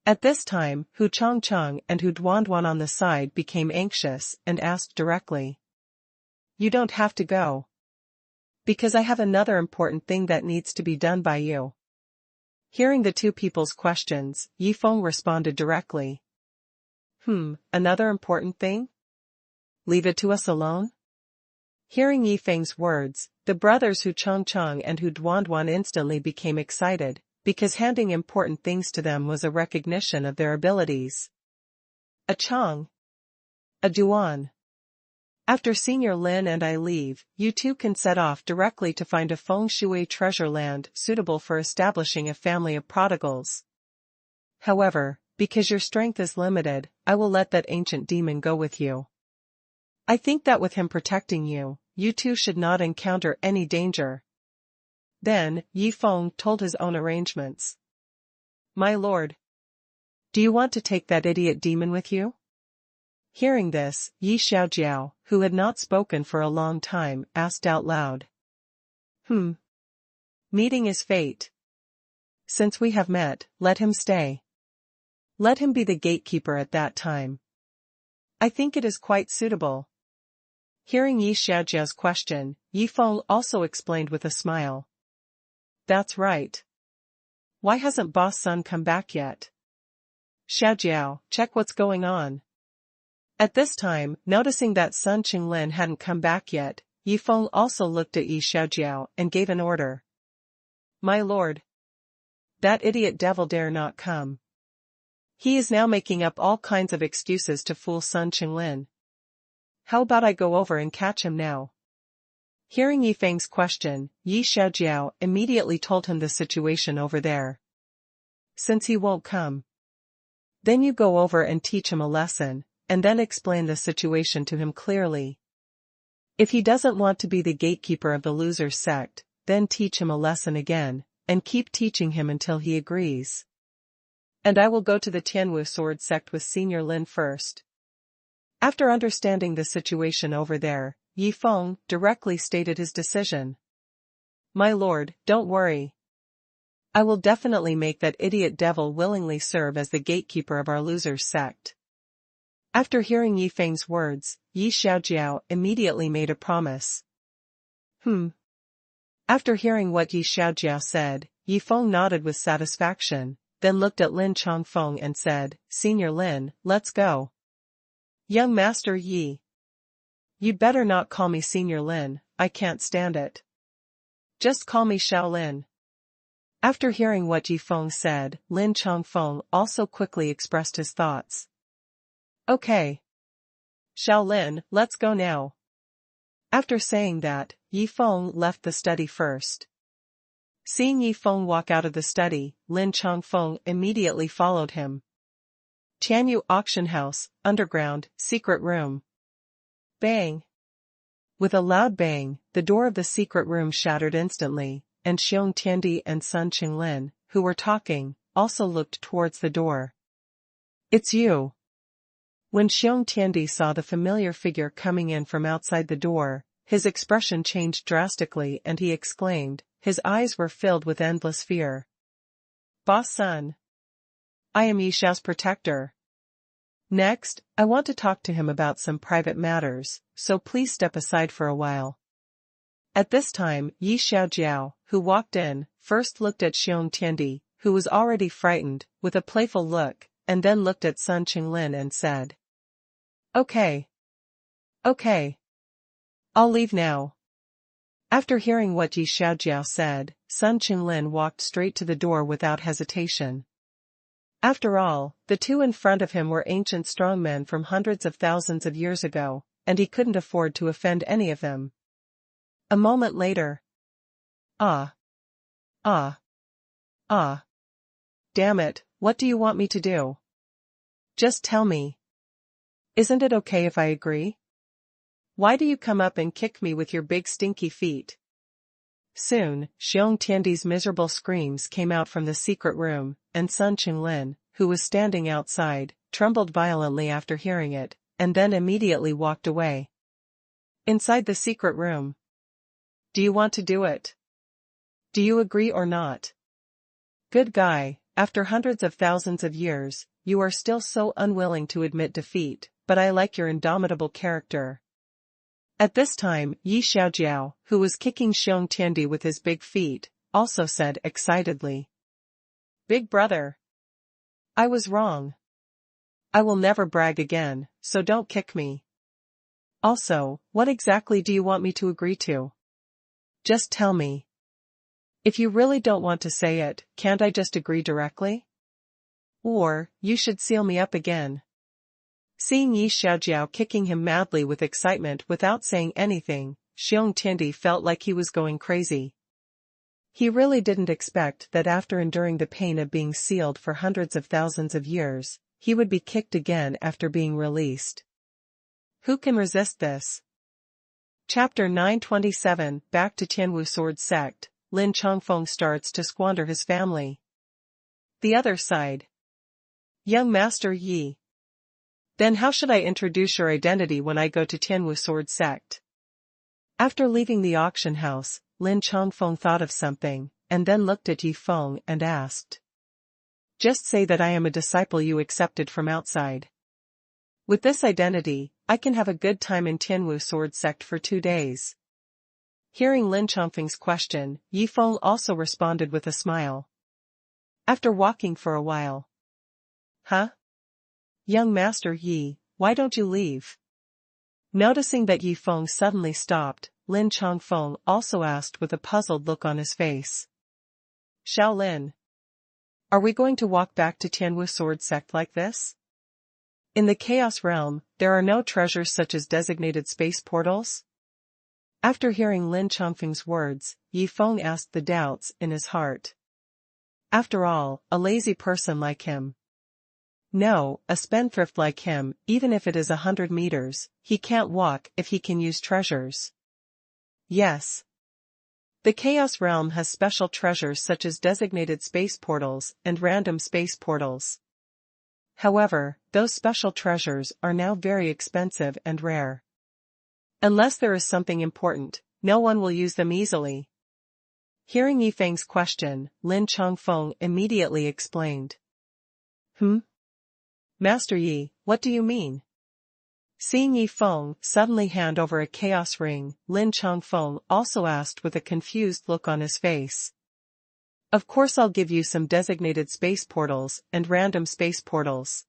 At this time, Hu Changcheng and Hu Duanduan on the side became anxious and asked directly. You don't have to go. Because I have another important thing that needs to be done by you. Hearing the two people's questions, Yi Feng responded directly. Another important thing? Leave it to us alone? Hearing Yi Feng's words, the brothers Hu Changcheng and Hu Duanduan instantly became excited, because handing important things to them was a recognition of their abilities. A Chang. A Duan. After Senior Lin and I leave, you two can set off directly to find a feng shui treasure land suitable for establishing a family of prodigals. However, because your strength is limited, I will let that ancient demon go with you. I think that with him protecting you, you two should not encounter any danger. Then, Yi Feng told his own arrangements. My lord. Do you want to take that idiot demon with you? Hearing this, Yi Xiaojiao, who had not spoken for a long time, asked out loud. Meeting is fate. Since we have met, let him stay. Let him be the gatekeeper at that time. I think it is quite suitable. Hearing Yi Xiaojiao's question, Yi Feng also explained with a smile. That's right. Why hasn't Boss Sun come back yet? Xiaojiao, check what's going on. At this time, noticing that Sun Qinglin hadn't come back yet, Yi Feng also looked at Yi Xiaojiao and gave an order. My lord. That idiot devil dare not come. He is now making up all kinds of excuses to fool Sun Qinglin. How about I go over and catch him now? Hearing Yi Feng's question, Yi Xiaojiao immediately told him the situation over there. Since he won't come, then you go over and teach him a lesson, and then explain the situation to him clearly. If he doesn't want to be the gatekeeper of the loser's sect, then teach him a lesson again, and keep teaching him until he agrees. And I will go to the Tianwu Sword Sect with Senior Lin first. After understanding the situation over there, Yi Feng directly stated his decision. My lord, don't worry. I will definitely make that idiot devil willingly serve as the gatekeeper of our loser's sect. After hearing Yi Feng's words, Yi Xiaojiao immediately made a promise. After hearing what Yi Xiaojiao said, Yi Feng nodded with satisfaction, then looked at Lin Changfeng and said, Senior Lin, let's go. Young Master Yi. You'd better not call me Senior Lin, I can't stand it. Just call me Shaolin. After hearing what Yi Feng said, Lin Changfeng also quickly expressed his thoughts. Okay. Shaolin, let's go now. After saying that, Yi Feng left the study first. Seeing Yi Feng walk out of the study, Lin Changfeng immediately followed him. Tianyu Auction House, Underground, Secret Room. Bang! With a loud bang, the door of the secret room shattered instantly, and Xiong Tiandi and Sun Qinglin, who were talking, also looked towards the door. It's you. When Xiong Tiandi saw the familiar figure coming in from outside the door, his expression changed drastically and he exclaimed, his eyes were filled with endless fear. Boss Sun. I am Yi Xiao's protector. Next, I want to talk to him about some private matters, so please step aside for a while. At this time, Yi Xiaojiao, who walked in, first looked at Xiong Tiandi, who was already frightened, with a playful look, and then looked at Sun Qinglin and said, Okay. Okay. I'll leave now. After hearing what Yi Xiaojiao said, Sun Qinglin walked straight to the door without hesitation. After all, the two in front of him were ancient strongmen from hundreds of thousands of years ago, and he couldn't afford to offend any of them. A moment later. Ah. Damn it, what do you want me to do? Just tell me. Isn't it okay if I agree? Why do you come up and kick me with your big stinky feet? Soon, Xiong Tiandi's miserable screams came out from the secret room, and Sun Qinglin, who was standing outside, trembled violently after hearing it, and then immediately walked away. Inside the secret room. Do you want to do it? Do you agree or not? Good guy, after hundreds of thousands of years, you are still so unwilling to admit defeat, but I like your indomitable character. At this time, Yi Xiaojiao, who was kicking Xiong Tiandi with his big feet, also said excitedly. Big brother. I was wrong. I will never brag again, so don't kick me. Also, what exactly do you want me to agree to? Just tell me. If you really don't want to say it, can't I just agree directly? Or, you should seal me up again. Seeing Yi Xiaojiao kicking him madly with excitement without saying anything, Xiong Tiandi felt like he was going crazy. He really didn't expect that after enduring the pain of being sealed for hundreds of thousands of years, he would be kicked again after being released. Who can resist this? Chapter 927. Back to Tianwu Sword Sect, Lin Chongfeng starts to squander his family. The other side. Young Master Yi. Then how should I introduce your identity when I go to Tianwu Sword Sect? After leaving the auction house, Lin Chongfeng thought of something, and then looked at Yi Feng and asked. Just say that I am a disciple you accepted from outside. With this identity, I can have a good time in Tianwu Sword Sect for 2 days. Hearing Lin Chongfeng's question, Yi Feng also responded with a smile. After walking for a while. Huh? Young Master Yi, why don't you leave? Noticing that Yi Feng suddenly stopped, Lin Chongfeng also asked with a puzzled look on his face. Shaolin. Are we going to walk back to Tianwu Sword Sect like this? In the Chaos Realm, there are no treasures such as designated space portals? After hearing Lin Chongfeng's words, Yi Feng asked the doubts in his heart. After all, a lazy person like him. No, a spendthrift like him, even if it is 100 meters, he can't walk if he can use treasures. Yes. The Chaos Realm has special treasures such as designated space portals and random space portals. However, those special treasures are now very expensive and rare. Unless there is something important, no one will use them easily. Hearing Yi Feng's question, Lin Chongfeng immediately explained. Master Yi, what do you mean? Seeing Yi Feng suddenly hand over a chaos ring, Lin Chongfeng also asked with a confused look on his face. Of course I'll give you some designated space portals and random space portals.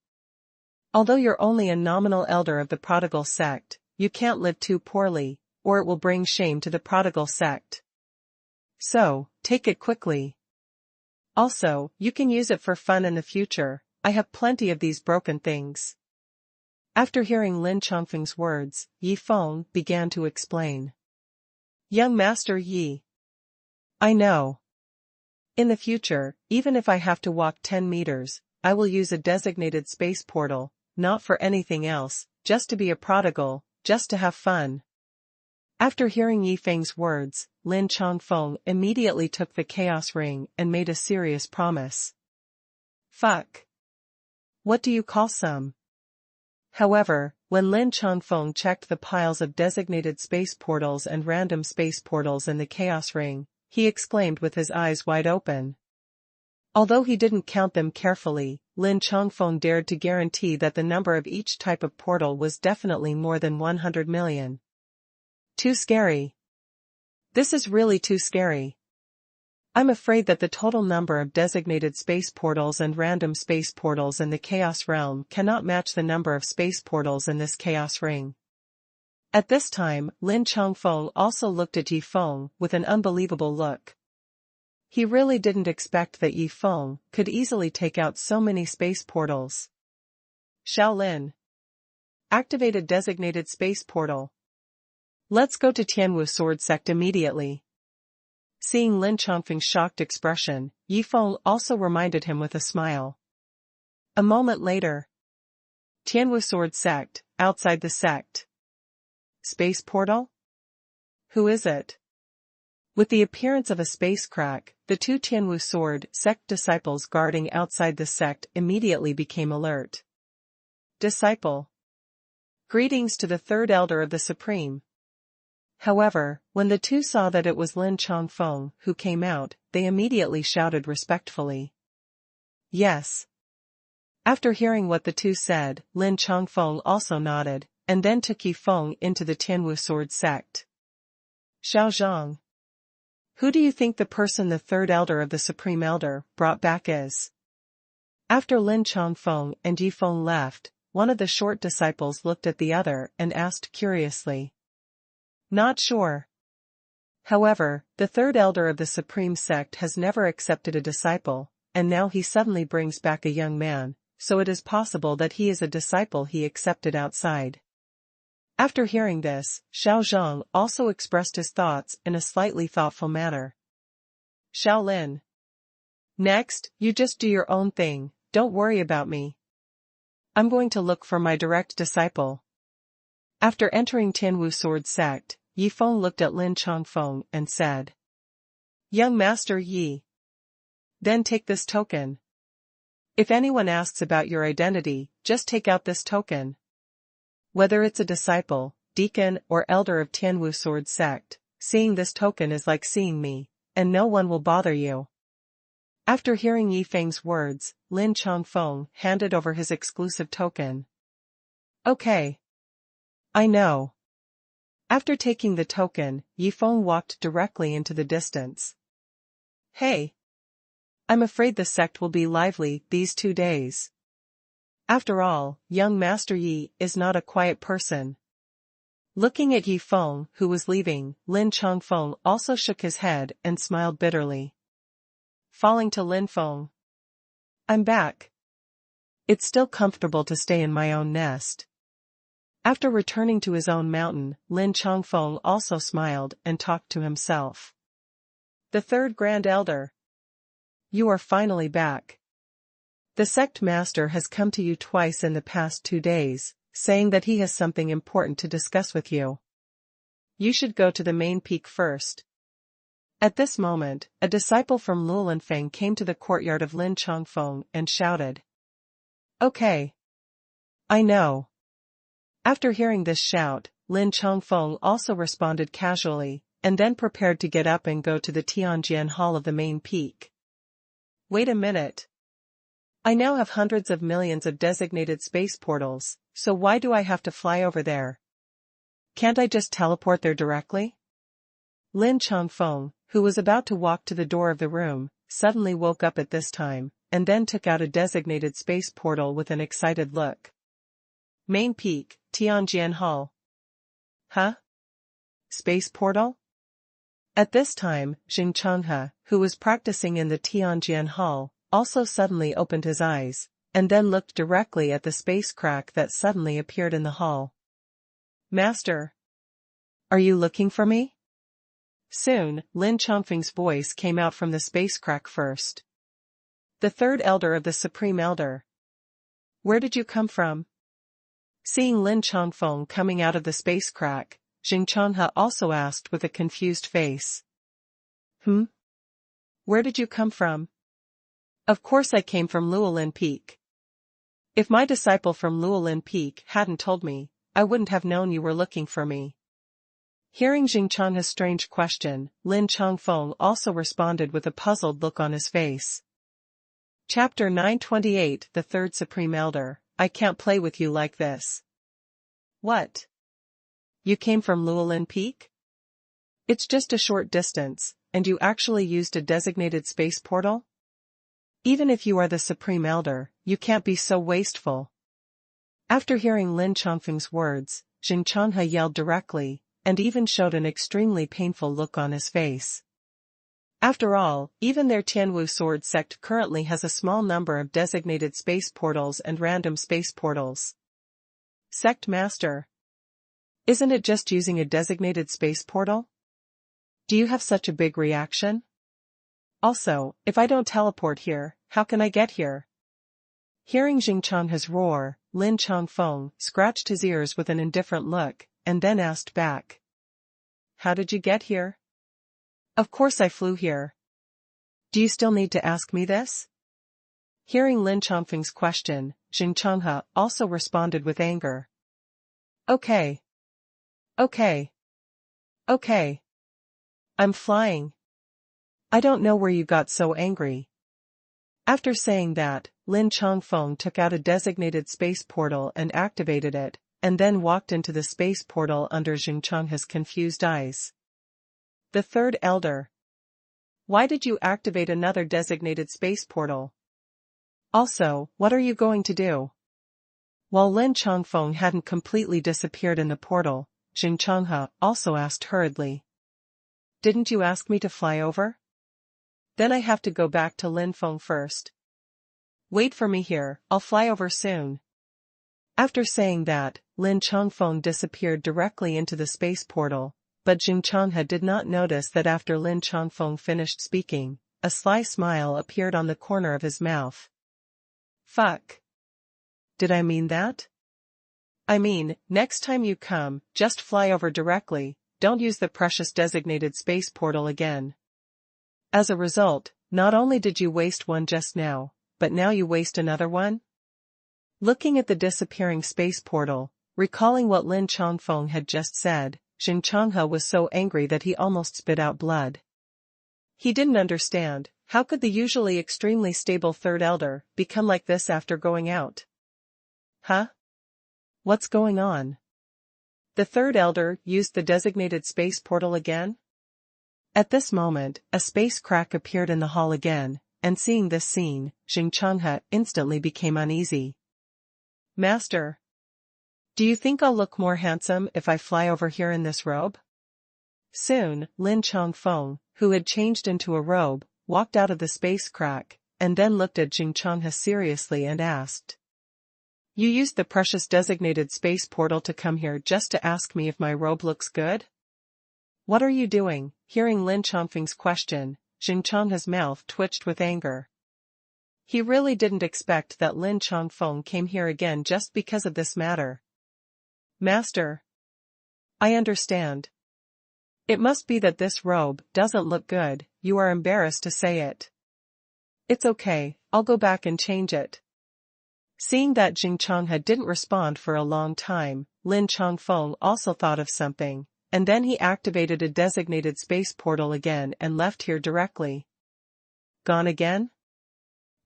Although you're only a nominal elder of the prodigal sect, you can't live too poorly, or it will bring shame to the prodigal sect. So, take it quickly. Also, you can use it for fun in the future. I have plenty of these broken things. After hearing Lin Chongfeng's words, Yi Feng began to explain. Young Master Yi. I know. In the future, even if I have to walk 10 meters, I will use a designated space portal, not for anything else, just to be a prodigal, just to have fun. After hearing Yi Feng's words, Lin Chongfeng immediately took the chaos ring and made a serious promise. Fuck. What do you call some? However, when Lin Changfeng checked the piles of designated space portals and random space portals in the Chaos Ring, he exclaimed with his eyes wide open. Although he didn't count them carefully, Lin Changfeng dared to guarantee that the number of each type of portal was definitely more than 100 million. Too scary. This is really too scary. I'm afraid that the total number of designated space portals and random space portals in the Chaos Realm cannot match the number of space portals in this Chaos Ring. At this time, Lin Changfeng also looked at Yi Feng with an unbelievable look. He really didn't expect that Yi Feng could easily take out so many space portals. Shaolin. Activate a designated space portal. Let's go to Tianwu Sword Sect immediately. Seeing Lin Changfeng's shocked expression, Yi Feng also reminded him with a smile. A moment later. Tianwu Sword Sect, outside the sect. Space portal? Who is it? With the appearance of a space crack, the two Tianwu Sword Sect disciples guarding outside the sect immediately became alert. Disciple. Greetings to the third elder of the Supreme. However, when the two saw that it was Lin Changfeng who came out, they immediately shouted respectfully. Yes. After hearing what the two said, Lin Changfeng also nodded, and then took Yi Feng into the Tianwu Sword Sect. Xiaozhang. Who do you think the person the third elder of the Supreme Elder brought back is? After Lin Changfeng and Yi Feng left, one of the short disciples looked at the other and asked curiously. Not sure. However, the third elder of the Supreme Sect has never accepted a disciple, and now he suddenly brings back a young man, so it is possible that he is a disciple he accepted outside. After hearing this, Xiaozhang also expressed his thoughts in a slightly thoughtful manner. Shaolin. Next, you just do your own thing, don't worry about me. I'm going to look for my direct disciple. After entering Tianwu Sword Sect, Yi Feng looked at Lin Changfeng and said. Young Master Yi. Then take this token. If anyone asks about your identity, just take out this token. Whether it's a disciple, deacon or elder of Tianwu Sword Sect, seeing this token is like seeing me, and no one will bother you. After hearing Yi Feng's words, Lin Changfeng handed over his exclusive token. Okay. I know. After taking the token, Yi Feng walked directly into the distance. Hey. I'm afraid the sect will be lively these 2 days. After all, young Master Yi is not a quiet person. Looking at Yi Feng, who was leaving, Lin Changfeng also shook his head and smiled bitterly. Falling to Lin Feng. I'm back. It's still comfortable to stay in my own nest. After returning to his own mountain, Lin Changfeng also smiled and talked to himself. The third Grand Elder. You are finally back. The sect master has come to you twice in the past 2 days, saying that he has something important to discuss with you. You should go to the main peak first. At this moment, a disciple from Luolanfeng came to the courtyard of Lin Changfeng and shouted. Okay. I know. After hearing this shout, Lin Changfeng also responded casually, and then prepared to get up and go to the Tianjian Hall of the main peak. Wait a minute. I now have hundreds of millions of designated space portals, so why do I have to fly over there? Can't I just teleport there directly? Lin Changfeng, who was about to walk to the door of the room, suddenly woke up at this time, and then took out a designated space portal with an excited look. Main peak, Tianjian Hall. Huh? Space portal? At this time, Xing Changhe, who was practicing in the Tianjian Hall, also suddenly opened his eyes, and then looked directly at the space crack that suddenly appeared in the hall. Master! Are you looking for me? Soon, Lin Changfeng's voice came out from the space crack first. The third elder of the Supreme Elder. Where did you come from? Seeing Lin Changfeng coming out of the space crack, Xing Changhe also asked with a confused face. Where did you come from? Of course I came from Luolin Peak. If my disciple from Luolin Peak hadn't told me, I wouldn't have known you were looking for me. Hearing Jing Changhe's strange question, Lin Changfeng also responded with a puzzled look on his face. Chapter 928 The Third Supreme Elder, I can't play with you like this. What? You came from Luolin Peak? It's just a short distance, and you actually used a designated space portal? Even if you are the Supreme Elder, you can't be so wasteful. After hearing Lin Changfeng's words, Jing Changhe yelled directly, and even showed an extremely painful look on his face. After all, even their Tianwu sword sect currently has a small number of designated space portals and random space portals. Sect Master. Isn't it just using a designated space portal? Do you have such a big reaction? Also, if I don't teleport here, how can I get here? Hearing Jing Changhe's roar, Lin Changfeng scratched his ears with an indifferent look, and then asked back. How did you get here? Of course I flew here. Do you still need to ask me this? Hearing Lin Changfeng's question, Jing Changhe also responded with anger. Okay. Okay. Okay. I'm flying. I don't know where you got so angry. After saying that, Lin Changfeng took out a designated space portal and activated it, and then walked into the space portal under Jing Changhe's confused eyes. The Third Elder. Why did you activate another designated space portal? Also, what are you going to do? While Lin Changfeng hadn't completely disappeared in the portal, Jing Changhe also asked hurriedly. Didn't you ask me to fly over? Then I have to go back to Linfeng first. Wait for me here, I'll fly over soon. After saying that, Lin Changfeng disappeared directly into the space portal, but Jing Changhe did not notice that after Lin Changfeng finished speaking, a sly smile appeared on the corner of his mouth. Fuck. Did I mean that? I mean, next time you come, just fly over directly, don't use the precious designated space portal again. As a result, not only did you waste one just now, but now you waste another one? Looking at the disappearing space portal, recalling what Lin Changfeng had just said, Jing Changhe was so angry that he almost spit out blood. He didn't understand, how could the usually extremely stable Third Elder become like this after going out? Huh? What's going on? The Third Elder used the designated space portal again? At this moment, a space crack appeared in the hall again, and seeing this scene, Jing Changhe instantly became uneasy. Master. Do you think I'll look more handsome if I fly over here in this robe? Soon, Lin Changfeng, who had changed into a robe, walked out of the space crack, and then looked at Jing Changhe seriously and asked. You used the precious designated space portal to come here just to ask me if my robe looks good? What are you doing? Hearing Lin Changfeng's question, Jing Changhe's mouth twitched with anger. He really didn't expect that Lin Changfeng came here again just because of this matter. Master. I understand. It must be that this robe doesn't look good, you are embarrassed to say it. It's okay, I'll go back and change it. Seeing that Jing Changhe didn't respond for a long time, Lin Changfeng also thought of something, and then he activated a designated space portal again and left here directly. Gone again?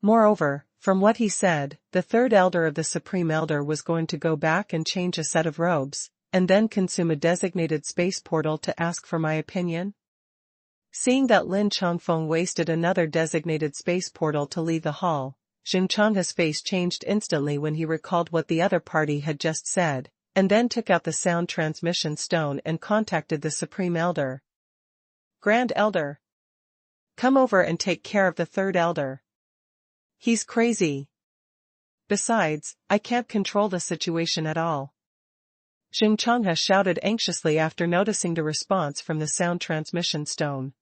Moreover, from what he said, the Third Elder of the Supreme Elder was going to go back and change a set of robes, and then consume a designated space portal to ask for my opinion? Seeing that Lin Changfeng wasted another designated space portal to leave the hall, Jing Changhe's face changed instantly when he recalled what the other party had just said, and then took out the sound transmission stone and contacted the Supreme Elder. Grand Elder. Come over and take care of the Third Elder. He's crazy. Besides, I can't control the situation at all. Jing Changhe shouted anxiously after noticing the response from the sound transmission stone.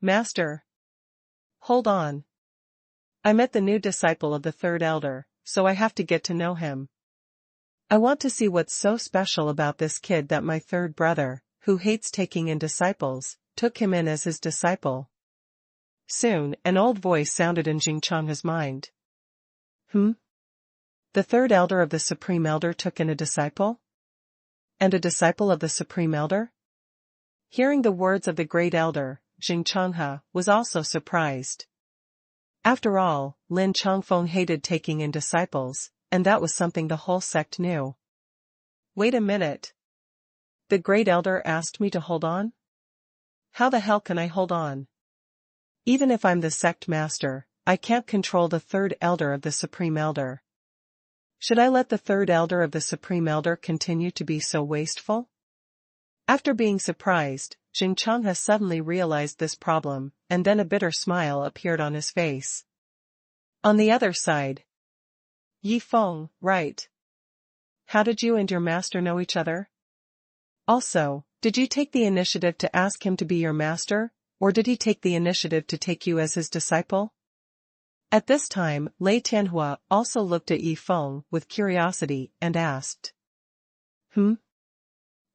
Master. Hold on. I met the new disciple of the Third Elder, so I have to get to know him. I want to see what's so special about this kid that my third brother, who hates taking in disciples, took him in as his disciple. Soon, an old voice sounded in Jing Changhe's mind. The third elder of the Supreme Elder took in a disciple? And a disciple of the Supreme Elder? Hearing the words of the great elder, Jing Changhe was also surprised. After all, Lin Changfeng hated taking in disciples, and that was something the whole sect knew. Wait a minute. The great elder asked me to hold on? How the hell can I hold on? Even if I'm the sect master, I can't control the third elder of the Supreme Elder. Should I let the third elder of the Supreme Elder continue to be so wasteful? After being surprised, Jing Changhe suddenly realized this problem, and then a bitter smile appeared on his face. On the other side. Yi Feng, right. How did you and your master know each other? Also, did you take the initiative to ask him to be your master, or did he take the initiative to take you as his disciple? At this time, Lei Tianhua also looked at Yi Feng with curiosity and asked.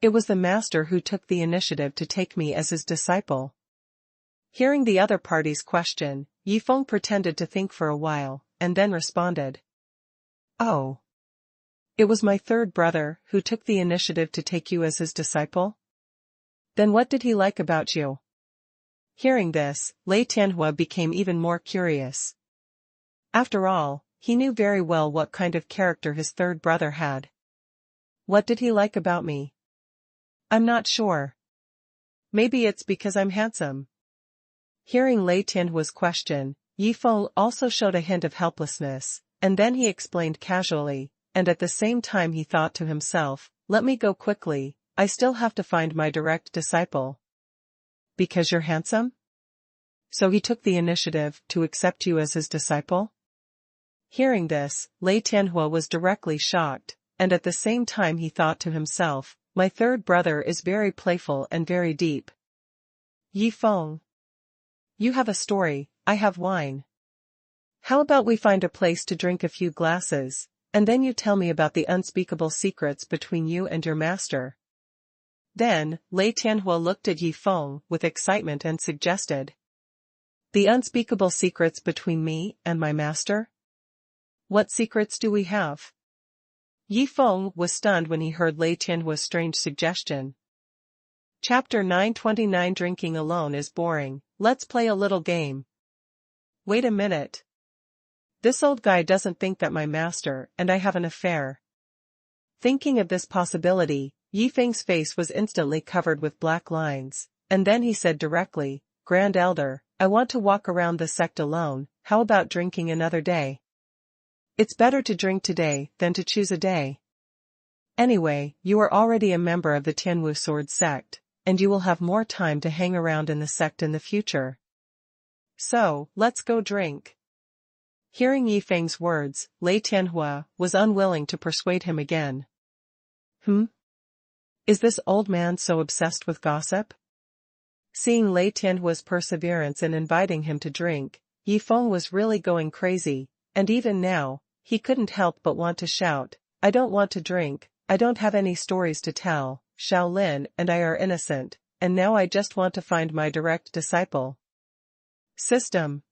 It was the master who took the initiative to take me as his disciple. Hearing the other party's question, Yi Feng pretended to think for a while, and then responded. Oh. It was my third brother who took the initiative to take you as his disciple? Then what did he like about you? Hearing this, Lei Tianhua became even more curious. After all, he knew very well what kind of character his third brother had. What did he like about me? I'm not sure. Maybe it's because I'm handsome. Hearing Lei Tianhua's question, Yi Feng also showed a hint of helplessness, and then he explained casually, and at the same time he thought to himself, let me go quickly, I still have to find my direct disciple. Because you're handsome? So he took the initiative to accept you as his disciple? Hearing this, Lei Tianhua was directly shocked, and at the same time he thought to himself, my third brother is very playful and very deep. Yi Feng. You have a story, I have wine. How about we find a place to drink a few glasses, and then you tell me about the unspeakable secrets between you and your master. Then, Lei Tianhua looked at Yi Feng with excitement and suggested. The unspeakable secrets between me and my master? What secrets do we have? Yi Feng was stunned when he heard Lei Tianhua's strange suggestion. Chapter 929 Drinking alone is boring, let's play a little game. Wait a minute. This old guy doesn't think that my master and I have an affair. Thinking of this possibility, Yi Feng's face was instantly covered with black lines, and then he said directly, Grand Elder, I want to walk around the sect alone, how about drinking another day? It's better to drink today than to choose a day. Anyway, you are already a member of the Tianwu Sword sect, and you will have more time to hang around in the sect in the future. So, let's go drink. Hearing Yi Feng's words, Lei Tianhua was unwilling to persuade him again. Is this old man so obsessed with gossip? Seeing Lei Tianhua's perseverance in inviting him to drink, Yi Feng was really going crazy, and even now, he couldn't help but want to shout, I don't want to drink, I don't have any stories to tell, Shaolin and I are innocent, and now I just want to find my direct disciple. System.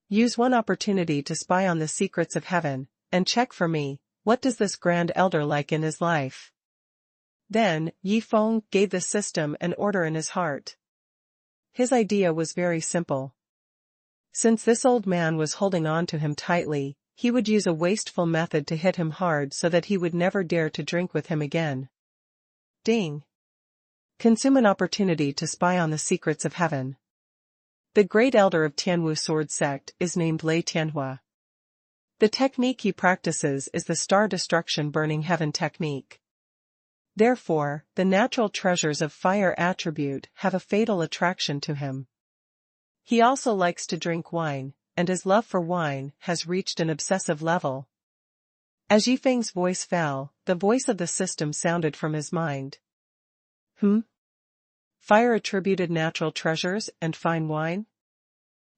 Use one opportunity to spy on the secrets of heaven, and check for me, what does this grand elder like in his life? Then, Yi Feng gave the system an order in his heart. His idea was very simple. Since this old man was holding on to him tightly, he would use a wasteful method to hit him hard so that he would never dare to drink with him again. Ding. Consume an opportunity to spy on the secrets of heaven. The great elder of Tianwu Sword sect is named Lei Tianhua. The technique he practices is the star destruction burning heaven technique. Therefore, the natural treasures of fire attribute have a fatal attraction to him. He also likes to drink wine, and his love for wine has reached an obsessive level. As Yi Feng's voice fell, the voice of the system sounded from his mind. Fire attributed natural treasures and fine wine?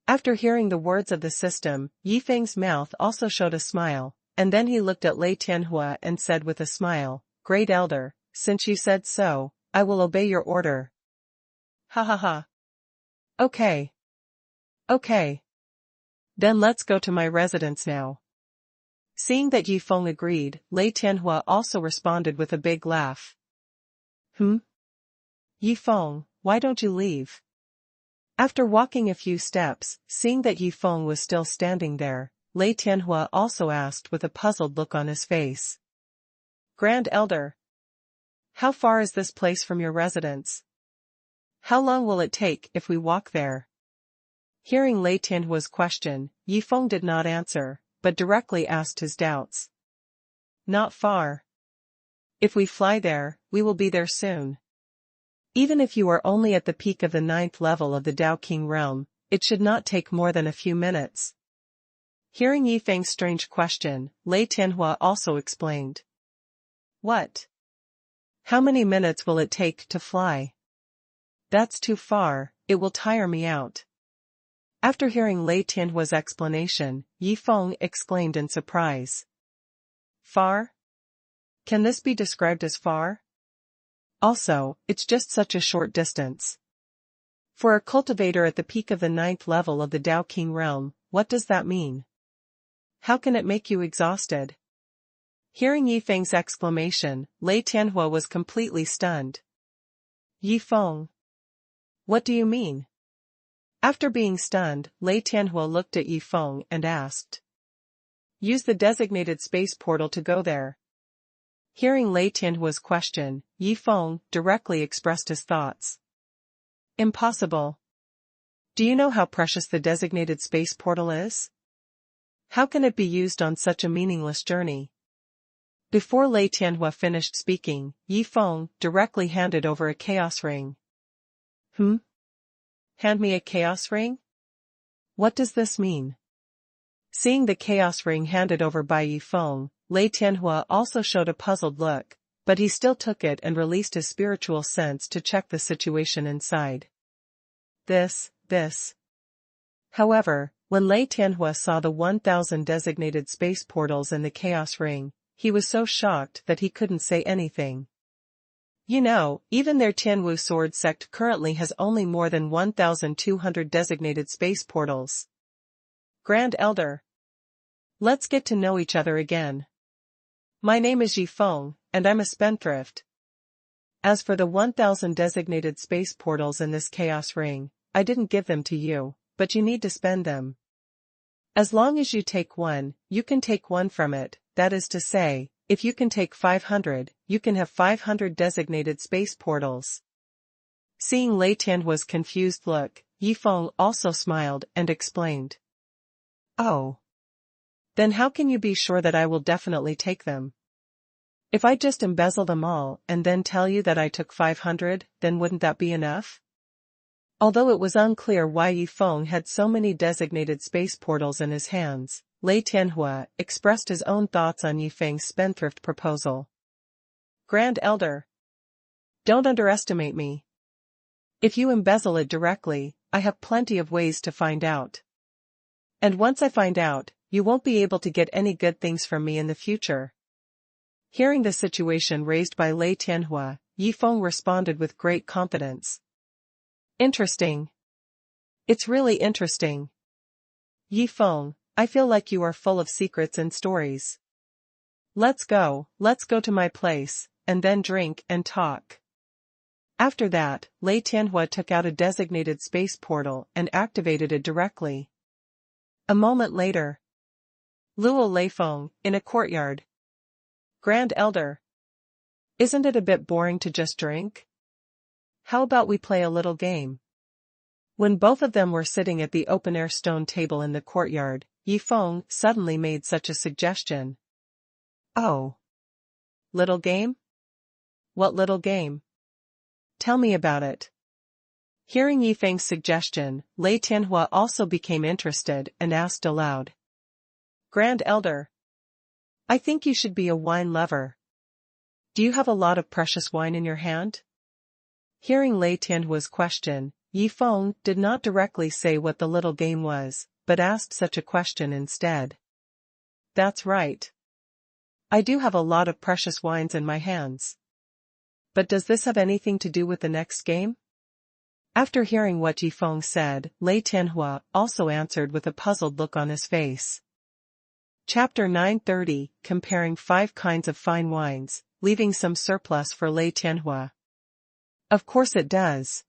After hearing the words of the system, Yi Feng's mouth also showed a smile, and then he looked at Lei Tianhua and said with a smile, Great Elder, since you said so, I will obey your order. Ha ha ha. Okay. Okay. Then let's go to my residence now. Seeing that Yi Feng agreed, Lei Tianhua also responded with a big laugh. Yi Feng, why don't you leave? After walking a few steps, seeing that Yi Feng was still standing there, Lei Tianhua also asked with a puzzled look on his face. Grand Elder, how far is this place from your residence? How long will it take if we walk there? Hearing Lei Tianhua's question, Yi Feng did not answer, but directly asked his doubts. Not far. If we fly there, we will be there soon. Even if you are only at the peak of the 9th level of the Tao King realm, it should not take more than a few minutes. Hearing Yi Feng's strange question, Lei Tianhua also explained. What? How many minutes will it take to fly? That's too far, it will tire me out. After hearing Lei Tianhua's explanation, Yi Feng exclaimed in surprise. Far? Can this be described as far? Also, it's just such a short distance. For a cultivator at the peak of the 9th level of the Tao King realm, what does that mean? How can it make you exhausted? Hearing Yi Feng's exclamation, Lei Tianhua was completely stunned. Yi Feng. What do you mean? After being stunned, Lei Tianhua looked at Yi Feng and asked. Use the designated space portal to go there. Hearing Lei Tianhua's question, Yi Feng directly expressed his thoughts. Impossible. Do you know how precious the designated space portal is? How can it be used on such a meaningless journey? Before Lei Tianhua finished speaking, Yi Feng directly handed over a chaos ring. Hand me a chaos ring? What does this mean? Seeing the chaos ring handed over by Yi Feng, Lei Tianhua also showed a puzzled look, but he still took it and released his spiritual sense to check the situation inside. This. However, when Lei Tianhua saw the 1,000 designated space portals in the chaos ring, he was so shocked that he couldn't say anything. You know, even their Tianwu sword sect currently has only more than 1,200 designated space portals. Grand Elder. Let's get to know each other again. My name is Yi Feng, and I'm a spendthrift. As for the 1,000 designated space portals in this chaos ring, I didn't give them to you, but you need to spend them. As long as you take one, you can take one from it, that is to say, if you can take 500, you can have 500 designated space portals. Seeing Lei Tianhua's confused look, Yi Feng also smiled and explained. Oh. Then how can you be sure that I will definitely take them? If I just embezzle them all and then tell you that I took 500, then wouldn't that be enough? Although it was unclear why Yi Feng had so many designated space portals in his hands, Lei Tianhua expressed his own thoughts on Yi Feng's spendthrift proposal. Grand Elder. Don't underestimate me. If you embezzle it directly, I have plenty of ways to find out. And once I find out, you won't be able to get any good things from me in the future. Hearing the situation raised by Lei Tianhua, Yi Feng responded with great confidence. Interesting. It's really interesting. Yi Feng, I feel like you are full of secrets and stories. Let's go to my place, and then drink and talk. After that, Lei Tianhua took out a designated space portal and activated it directly. A moment later. Luo Leifeng, in a courtyard. Grand Elder. Isn't it a bit boring to just drink? How about we play a little game? When both of them were sitting at the open-air stone table in the courtyard, Yi Feng suddenly made such a suggestion. Oh. Little game? What little game? Tell me about it. Hearing Yi Feng's suggestion, Lei Tianhua also became interested and asked aloud. Grand Elder. I think you should be a wine lover. Do you have a lot of precious wine in your hand? Hearing Lei Tianhua's question, Yi Feng did not directly say what the little game was, but asked such a question instead. That's right. I do have a lot of precious wines in my hands. But does this have anything to do with the next game? After hearing what Yi Feng said, Lei Tianhua also answered with a puzzled look on his face. Chapter 930, Comparing 5 Kinds of Fine Wines, Leaving Some Surplus for Lei Tianhua. Of course it does.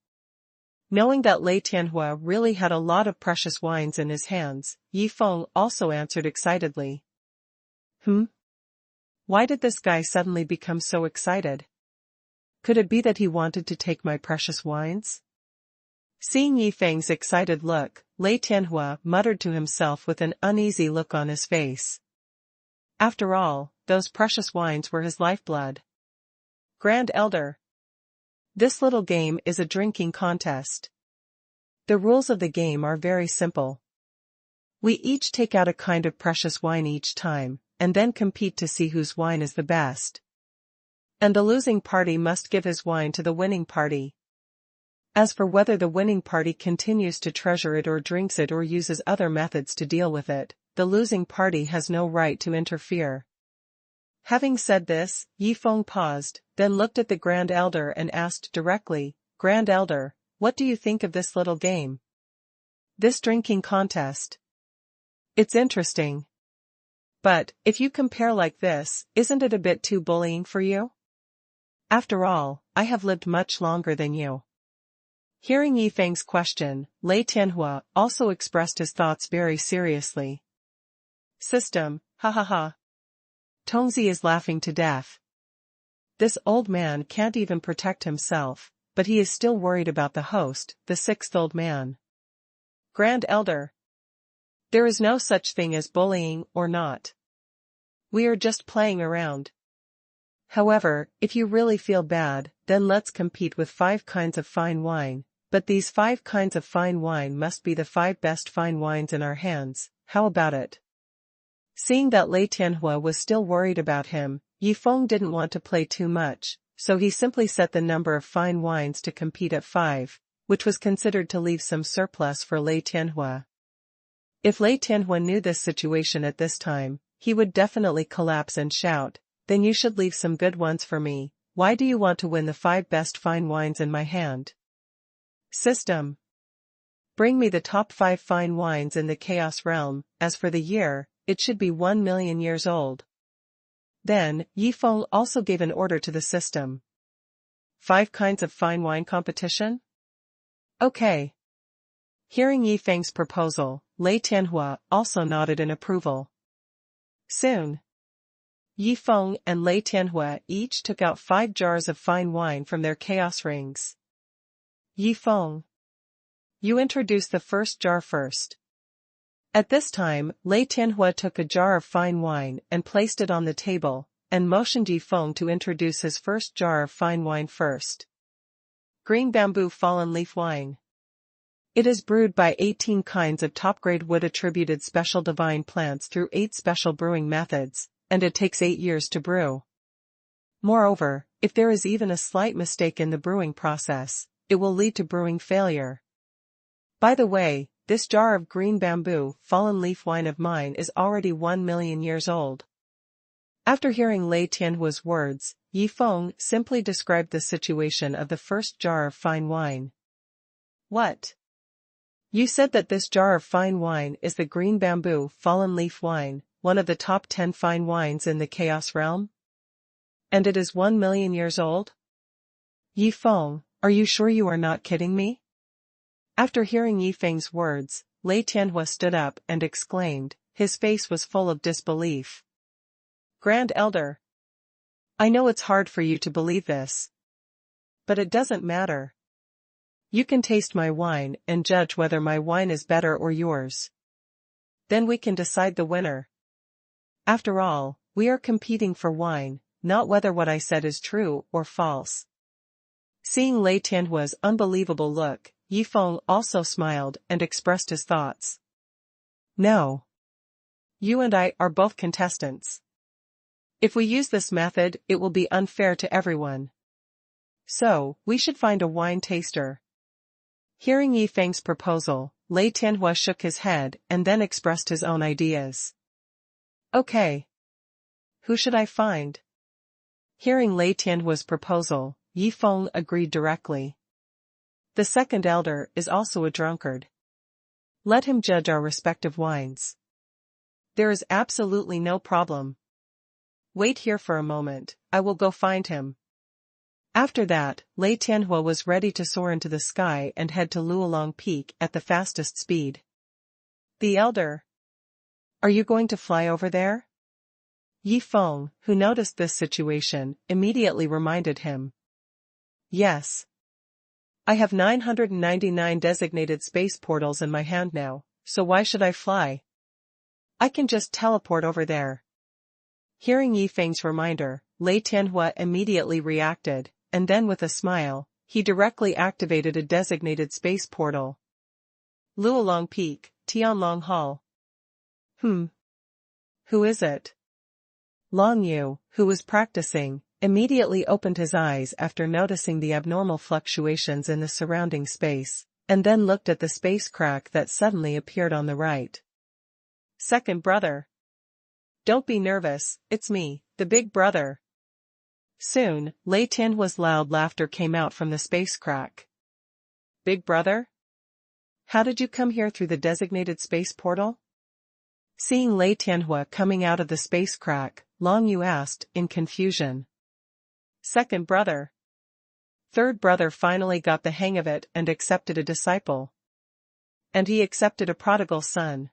Knowing that Lei Tianhua really had a lot of precious wines in his hands, Yi Feng also answered excitedly. Why did this guy suddenly become so excited? Could it be that he wanted to take my precious wines? Seeing Yi Feng's excited look, Lei Tianhua muttered to himself with an uneasy look on his face. After all, those precious wines were his lifeblood. Grand Elder. This little game is a drinking contest. The rules of the game are very simple. We each take out a kind of precious wine each time, and then compete to see whose wine is the best. And the losing party must give his wine to the winning party. As for whether the winning party continues to treasure it or drinks it or uses other methods to deal with it, the losing party has no right to interfere. Having said this, Yi Feng paused, then looked at the Grand Elder and asked directly, Grand Elder, what do you think of this little game? This drinking contest? It's interesting. But, if you compare like this, isn't it a bit too bullying for you? After all, I have lived much longer than you. Hearing Yi Feng's question, Lei Tianhua also expressed his thoughts very seriously. System, ha ha ha. Tongzi is laughing to death. This old man can't even protect himself, but he is still worried about the host, the sixth old man. Grand Elder. There is no such thing as bullying or not. We are just playing around. However, if you really feel bad, then let's compete with 5 kinds of fine wine, but these 5 kinds of fine wine must be the 5 best fine wines in our hands. How about it? Seeing that Lei Tianhua was still worried about him, Yi Feng didn't want to play too much, so he simply set the number of fine wines to compete at 5, which was considered to leave some surplus for Lei Tianhua. If Lei Tianhua knew this situation at this time, he would definitely collapse and shout, "Then you should leave some good ones for me. Why do you want to win the 5 best fine wines in my hand?" System. Bring me the top 5 fine wines in the Chaos Realm. As for the year, it should be 1 million years old. Then, Yi Feng also gave an order to the system. 5 kinds of fine wine competition? Okay. Hearing Yi Feng's proposal, Lei Tianhua also nodded in approval. Soon, Yi Feng and Lei Tianhua each took out 5 jars of fine wine from their chaos rings. Yi Feng. You introduce the first jar first. At this time, Lei Tianhua took a jar of fine wine and placed it on the table, and motioned Yi Feng to introduce his first jar of fine wine first. Green Bamboo Fallen Leaf Wine. It is brewed by 18 kinds of top-grade wood-attributed special divine plants through 8 special brewing methods, and it takes 8 years to brew. Moreover, if there is even a slight mistake in the brewing process, it will lead to brewing failure. By the way, this jar of green bamboo, fallen leaf wine of mine is already 1 million years old. After hearing Lei Tianhua's words, Yi Feng simply described the situation of the first jar of fine wine. What? You said that this jar of fine wine is the green bamboo, fallen leaf wine, one of the top 10 fine wines in the Chaos Realm? And it is 1 million years old? Yi Feng, are you sure you are not kidding me? After hearing Yi Feng's words, Lei Tianhua stood up and exclaimed, his face was full of disbelief. Grand Elder. I know it's hard for you to believe this. But it doesn't matter. You can taste my wine and judge whether my wine is better or yours. Then we can decide the winner. After all, we are competing for wine, not whether what I said is true or false. Seeing Lei Tianhua's unbelievable look, Yi Feng also smiled and expressed his thoughts. No. You and I are both contestants. If we use this method, it will be unfair to everyone. So, we should find a wine taster. Hearing Yi Feng's proposal, Lei Tianhua shook his head and then expressed his own ideas. Okay. Who should I find? Hearing Lei Tianhua's proposal, Yi Feng agreed directly. The second elder is also a drunkard. Let him judge our respective wines. There is absolutely no problem. Wait here for a moment, I will go find him. After that, Lei Tianhua was ready to soar into the sky and head to Luolong Peak at the fastest speed. The elder. Are you going to fly over there? Yi Feng, who noticed this situation, immediately reminded him. Yes. I have 999 designated space portals in my hand now, so why should I fly? I can just teleport over there. Hearing Yi Feng's reminder, Lei Tianhua immediately reacted, and then with a smile, he directly activated a designated space portal. Luolong Peak, Tianlong Hall. Who is it? Long Yu, who was practicing, immediately opened his eyes after noticing the abnormal fluctuations in the surrounding space, and then looked at the space crack that suddenly appeared on the right. Second brother. Don't be nervous, it's me, the big brother. Soon, Lei Tianhua's loud laughter came out from the space crack. Big brother? How did you come here through the designated space portal? Seeing Lei Tianhua coming out of the space crack, Long Yu asked, in confusion. Second brother. Third brother finally got the hang of it and accepted a disciple. And he accepted a prodigal son.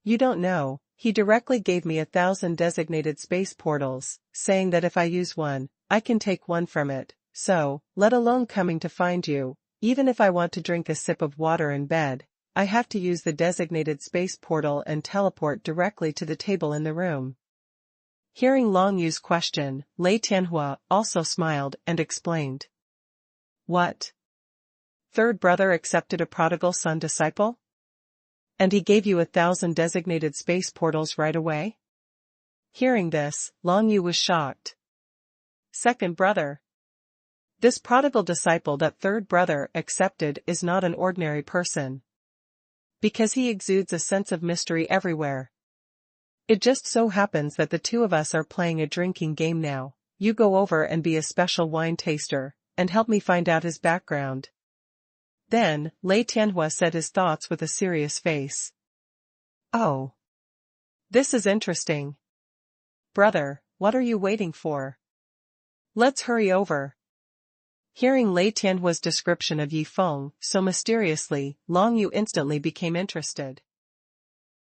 You don't know, he directly gave me 1,000 designated space portals, saying that if I use one, I can take one from it, so, let alone coming to find you, even if I want to drink a sip of water in bed, I have to use the designated space portal and teleport directly to the table in the room. Hearing Long Yu's question, Lei Tianhua also smiled and explained. What? Third brother accepted a prodigal son disciple? And he gave you 1,000 designated space portals right away? Hearing this, Long Yu was shocked. Second brother. This prodigal disciple that third brother accepted is not an ordinary person. Because he exudes a sense of mystery everywhere. It just so happens that the two of us are playing a drinking game now. You go over and be a special wine taster, and help me find out his background. Then, Lei Tianhua said his thoughts with a serious face. Oh. This is interesting. Brother, what are you waiting for? Let's hurry over. Hearing Lei Tianhua's description of Yi Feng so mysteriously, Long Yu instantly became interested.